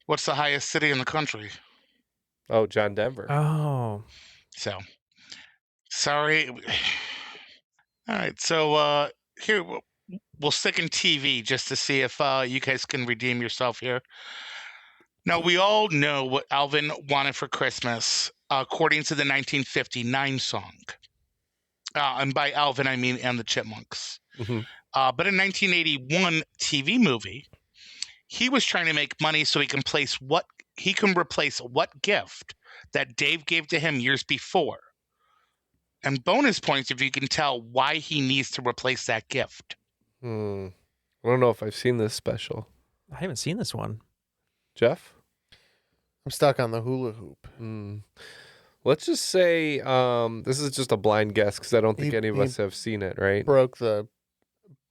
What's the highest city in the country? Oh, John Denver. Oh. So Sorry. All right, so here we'll stick in TV just to see if you guys can redeem yourself here. Now, we all know what Alvin wanted for Christmas, according to the 1959 song. And by Alvin, I mean and the Chipmunks. Mm-hmm. But in 1981 TV movie, he was trying to make money so he can replace what gift that Dave gave to him years before. And bonus points if you can tell why he needs to replace that gift. I don't know if I've seen this special. I haven't seen this one. Jeff? I'm stuck on the hula hoop. Let's just say this is just a blind guess because I don't think any of us have seen it, right? Broke the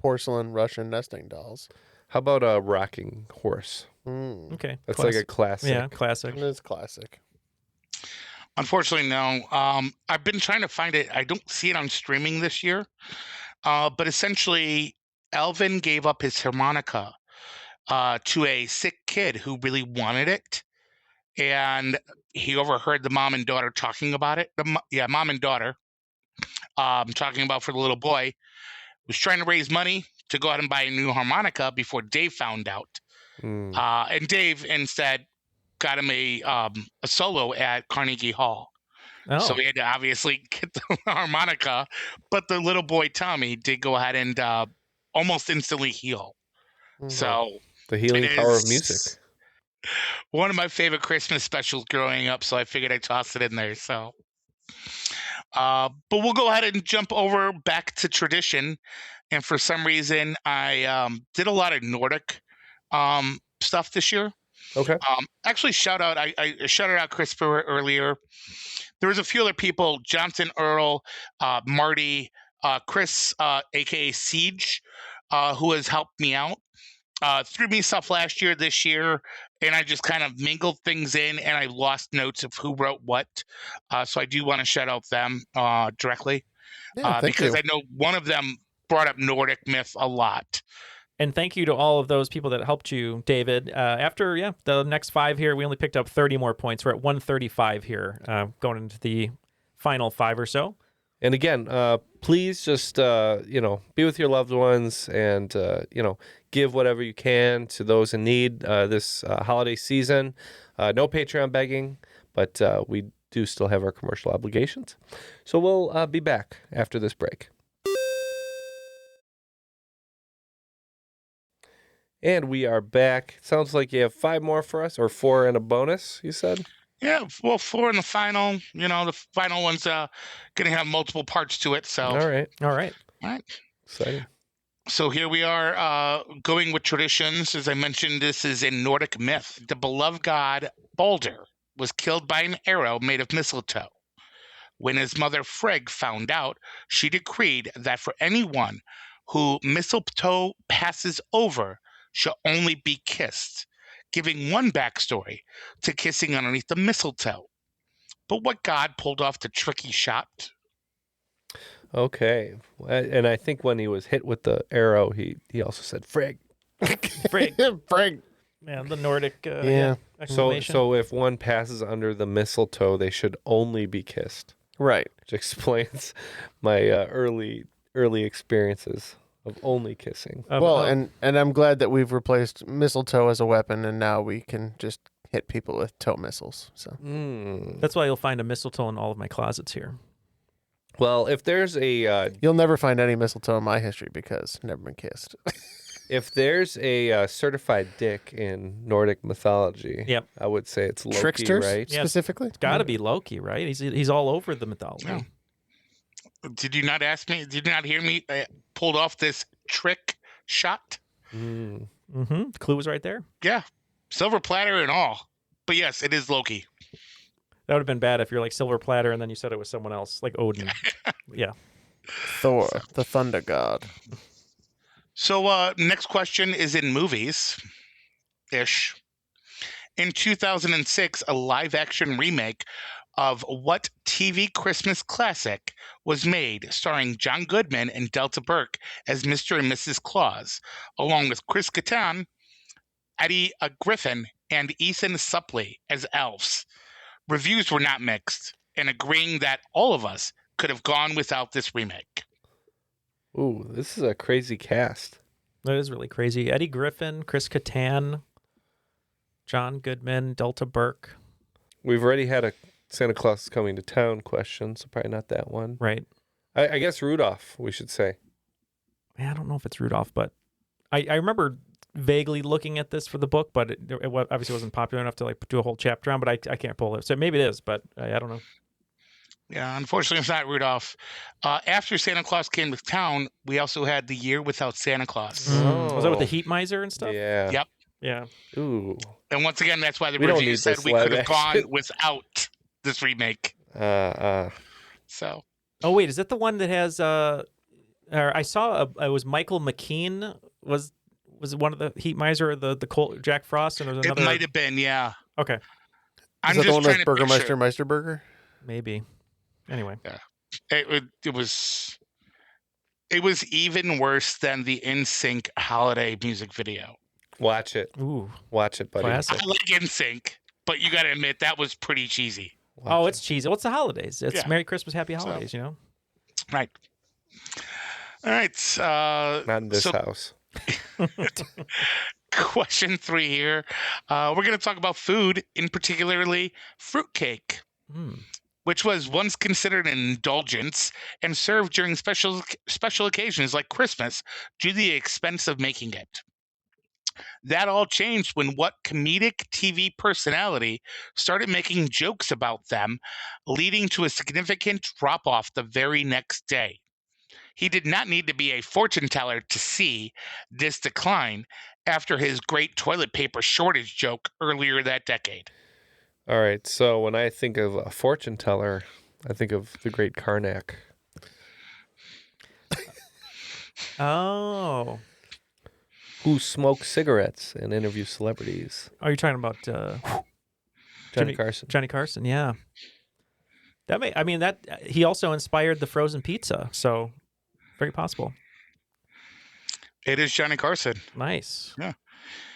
porcelain Russian nesting dolls. How about a rocking horse? Okay. That's like a classic. Yeah, classic. It is classic. Unfortunately, no. I've been trying to find it. I don't see it on streaming this year. But essentially, Alvin gave up his harmonica to a sick kid who really wanted it. And he overheard the mom and daughter talking about it. Mom and daughter talking about for the little boy. Was trying to raise money to go out and buy a new harmonica before Dave found out. And Dave instead got him a solo at Carnegie Hall. Oh. So he had to obviously get the harmonica, but the little boy Tommy did go ahead and almost instantly heal. So the healing power of music. One of my favorite Christmas specials growing up, so I figured I'd toss it in there. So, but we'll go ahead and jump over back to tradition. And for some reason, I did a lot of Nordic stuff this year. Okay. Actually, I shouted out Christopher earlier. There was a few other people: Johnson Earl, Marty, Chris, aka Siege, who has helped me out. Threw me stuff last year, this year, and I just kind of mingled things in, and I lost notes of who wrote what. So I do want to shout out them directly, because I know one of them brought up Nordic myth a lot. And thank you to all of those people that helped you, David. After the next 5 here, we only picked up 30 more points. We're at 135 here, going into the final 5 or so. And again, please just be with your loved ones and give whatever you can to those in need this holiday season. No Patreon begging, but we do still have our commercial obligations. So we'll be back after this break. And we are back. Sounds like you have 5 more for us, or 4 and a bonus, you said? Yeah, well, 4 in the final. The final one's going to have multiple parts to it. So All right. Exciting. So here we are going with traditions. As I mentioned, this is in Nordic myth. The beloved god Balder was killed by an arrow made of mistletoe. When his mother Frigg found out, she decreed that for anyone who mistletoe passes over shall only be kissed, giving one backstory to kissing underneath the mistletoe. But what god pulled off the tricky shot? Okay. And I think when he was hit with the arrow, he also said, Frigg. Frigg. Frigg. Yeah, the Nordic Yeah. exclamation. So if one passes under the mistletoe, they should only be kissed. Right. Which explains my early experiences of only kissing. Well, and I'm glad that we've replaced mistletoe as a weapon, and now we can just hit people with toe missiles. So That's why you'll find a mistletoe in all of my closets here. Well, if there's a you'll never find any mistletoe in my history because never been kissed. if there's a certified dick in Nordic mythology, Yep. I would say it's Loki, Tricksters, right? Yeah. specifically? It's got to be Loki, right? He's all over the mythology. Yeah. Did you not ask me? Did you not hear me pulled off this trick shot? The clue was right there. Yeah, silver platter and all. But yes, it is Loki. That would have been bad if you're like silver platter and then you said it was someone else, like Odin. Yeah. Thor, the thunder god. So next question is in movies-ish. In 2006, a live-action remake of what TV Christmas classic was made, starring John Goodman and Delta Burke as Mr. and Mrs. Claus, along with Chris Kattan, Eddie Griffin, and Ethan Suplee as elves. Reviews were not mixed, and agreeing that all of us could have gone without this remake? Ooh, this is a crazy cast. That is really crazy. Eddie Griffin, Chris Kattan, John Goodman, Delta Burke. We've already had a Santa Claus is Coming to Town question, so probably not that one. Right. I guess Rudolph, we should say. I don't know if it's Rudolph, but I remember vaguely looking at this for the book, but it obviously wasn't popular enough to like do a whole chapter on, but I can't pull it. So maybe it is, but I don't know. Yeah, unfortunately, it's not Rudolph. After Santa Claus Came to Town, we also had The Year Without Santa Claus. Was that with the heat miser and stuff? Yeah. Yep. Yeah. Ooh. And once again, that's why the We don't review need said this we could live have gone action. without this remake. So. Oh wait, is that the one that has? Or I saw it was Michael McKean. Was it one of the heat miser or the Colt Jack Frost? And there was another. It might have been, yeah. Okay. I'm Is that just the one trying with to Burgermeister picture. Meisterburger? Maybe. Anyway. Yeah. It was even worse than the NSYNC holiday music video. Watch it. Ooh. Watch it, buddy. Classic. I like NSYNC, but you got to admit that was pretty cheesy. Oh, it's cheesy. What's the holidays? It's Yeah. Merry Christmas, Happy Holidays, you know? Right. All right. Not in this house. Question 3 here. We're going to talk about food, in particularly fruitcake, which was once considered an indulgence and served during special occasions like Christmas due to the expense of making it. That all changed when what comedic TV personality started making jokes about them, leading to a significant drop-off the very next day. He did not need to be a fortune teller to see this decline after his great toilet paper shortage joke earlier that decade. All right. So when I think of a fortune teller, I think of the great Karnak. Oh. Who smokes cigarettes and interviews celebrities. Are you talking about Johnny Carson. Johnny Carson, yeah. That he also inspired the frozen pizza, so very possible. It is Johnny Carson. Nice. Yeah.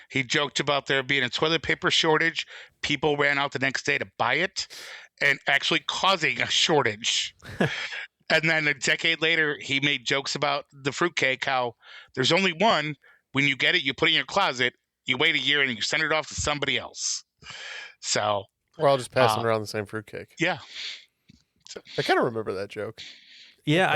He joked about there being a toilet paper shortage. People ran out the next day to buy it and actually causing a shortage. And then a decade later, he made jokes about the fruitcake, how there's only one. When you get it, you put it in your closet, you wait a year, and you send it off to somebody else. So We're all just passing around the same fruitcake. Yeah. So, I kind of remember that joke. Yeah,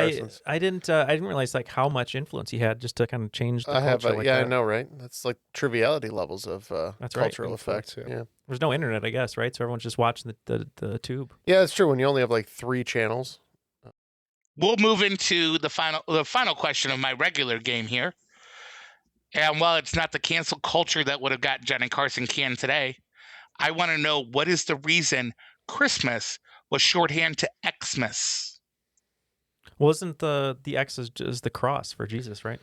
I didn't realize like how much influence he had just to kind of change the culture. I know, right? That's like Triviality levels of That's right. cultural effect. Yeah. There's no internet, I guess, right? So everyone's just watching the tube. Yeah, it's true. When you only have like 3 channels. We'll move into the final question of my regular game here. And while it's not the cancel culture that would have got Johnny Carson canned today, I want to know what is the reason Christmas was shorthand to Xmas? Well, isn't the X is the cross for Jesus, right?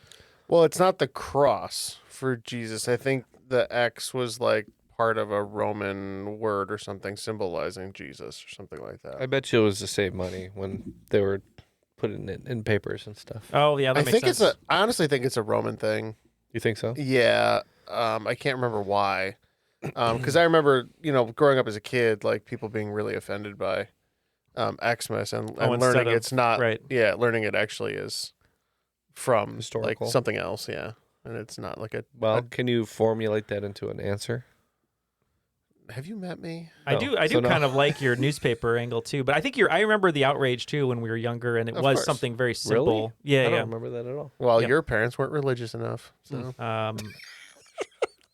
Well, it's not the cross for Jesus. I think the X was like part of a Roman word or something symbolizing Jesus or something like that. I bet you it was to save money when they were putting it in papers and stuff. Oh, yeah, that makes sense. I honestly think it's a Roman thing. You think so? Yeah. I can't remember why. Because I remember, growing up as a kid, like people being really offended by Xmas and learning it's not right. Yeah, learning it actually is from historical, like something else. Yeah, and it's not like a. Well, can you formulate that into an answer? Have you met me? I do kind of like your newspaper angle too, but I think I remember the outrage too when we were younger, and it Of was course. something very simple. Really? Yeah, I don't remember that at all. Well, Yep. your parents weren't religious enough, so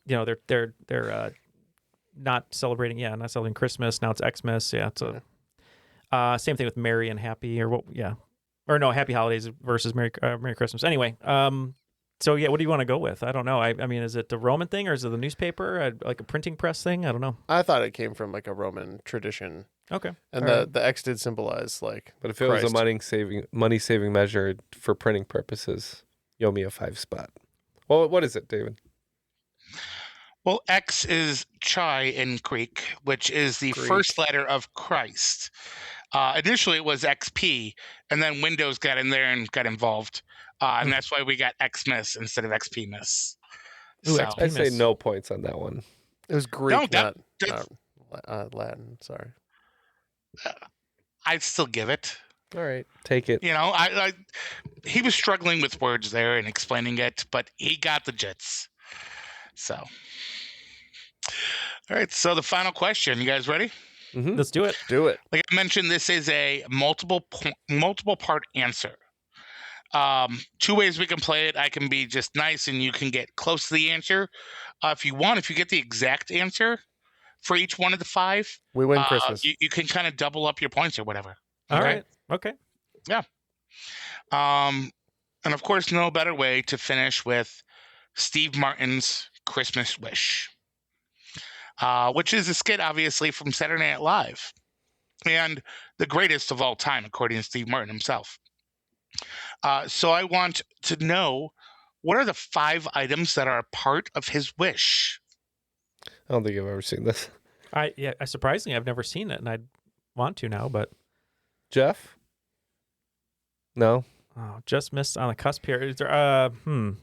they're not celebrating. Yeah, not celebrating Christmas. Now it's Xmas. Yeah, it's a same thing with Merry and Happy, or what? Yeah, or no, Happy Holidays versus Merry Christmas. Anyway, so yeah, what do you want to go with? I don't know. I mean, is it the Roman thing or is it the newspaper, like a printing press thing? I don't know. I thought it came from like a Roman tradition. Okay, and the X did symbolize like. But if it was a money saving measure for printing purposes, you owe me a 5 spot. Well, what is it, David? Well, X is Chi in Greek, which is the first letter of Christ. Initially, it was XP, and then Windows got in there and got involved. And that's why we got Xmas instead of XPmas. Ooh, So, I'd say no points on that one. It was Greek, No, not Latin. Sorry. I'd still give it. All right, take it. You know, he was struggling with words there and explaining it, but he got the jits. So, all right. So the final question. You guys ready? Mm-hmm. Let's do it. Do it. Like I mentioned, this is a multiple part answer. 2 ways we can play it. I can be just nice, and you can get close to the answer. If you get the exact answer for each one of the 5, We win Christmas. You can kind of double up your points or whatever. All right. Okay. Yeah. And of course, no better way to finish with Steve Martin's Christmas Wish, which is a skit, obviously, from Saturday Night Live, and the greatest of all time, according to Steve Martin himself. So I want to know, what are the 5 items that are a part of his wish? I don't think I've ever seen this. I surprisingly, I've never seen it, and I want to now, but Jeff? No? just missed on the cusp here. Is there, are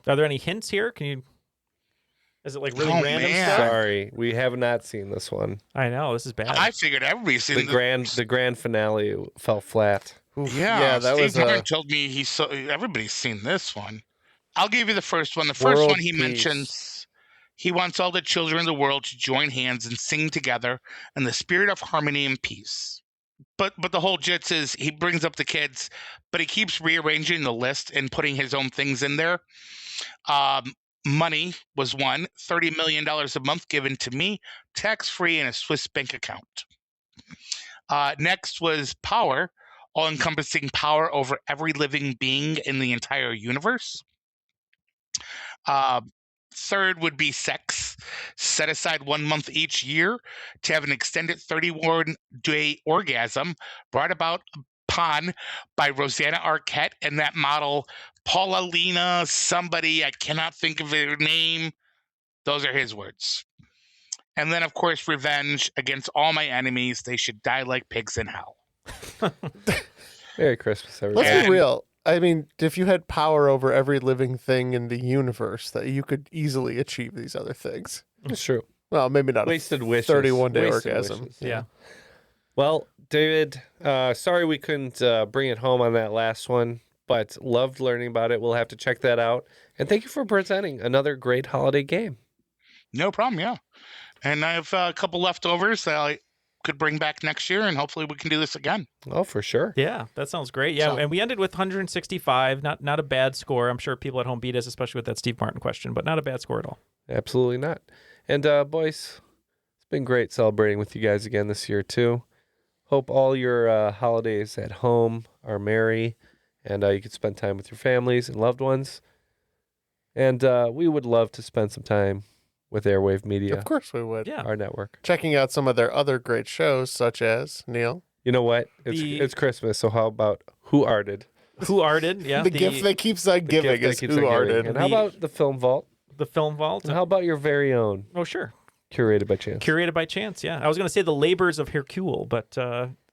there any hints here? Is it like really random stuff? Sorry, we have not seen this one. I know, this is bad. I figured everybody's seen The grand finale fell flat. Yeah, that Steve was Martin told me everybody's seen this one. I'll give you the first one. The first World one he peace. mentions, he wants all the children in the world to join hands and sing together in the spirit of harmony and peace. But the whole jits is he brings up the kids, but he keeps rearranging the list and putting his own things in there. Money was one, $30 million a month given to me, tax-free in a Swiss bank account. Next was power, all-encompassing power over every living being in the entire universe. Third would be sex. Set aside 1 month each year to have an extended 31-day orgasm brought about upon by Rosanna Arquette and that model Paulina somebody, I cannot think of her name. Those are his words. And then, of course, revenge against all my enemies. They should die like pigs in hell. Merry Christmas, everybody. Let's be real. I mean, if you had power over every living thing in the universe, that you could easily achieve these other things. It's true. Well, maybe not Wasted a wishes. 31-day Wasted orgasm. wishes, yeah. Well, David, sorry we couldn't bring it home on that last one, but loved learning about it. We'll have to check that out. And thank you for presenting another great holiday game. No problem, yeah. And I have a couple leftovers that I could bring back next year, and hopefully we can do this again. Oh, for sure. Yeah, that sounds great. Yeah, and we ended with 165. Not a bad score. I'm sure people at home beat us, especially with that Steve Martin question, but not a bad score at all. Absolutely not. And boys, it's been great celebrating with you guys again this year too. Hope all your holidays at home are merry, and you can spend time with your families and loved ones. And we would love to spend some time with Airwave Media. Of course we would. Yeah. Our network. Checking out some of their other great shows, such as, Neal? You know what? It's Christmas, so how about Who Arted? Who Arted? Yeah. The gift that keeps on giving is Who Arted. And how about the Film Vault? The Film Vault? And how about your very own? Oh, sure. Curated by Chance. Curated by Chance, yeah. I was going to say the labors of Hercule, but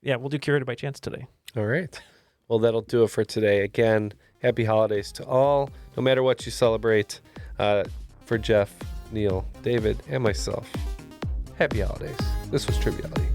yeah, we'll do Curated by Chance today. All right. Well, that'll do it for today. Again, happy holidays to all, no matter what you celebrate. For Jeff, Neal, David, and myself, happy holidays. This was Triviality.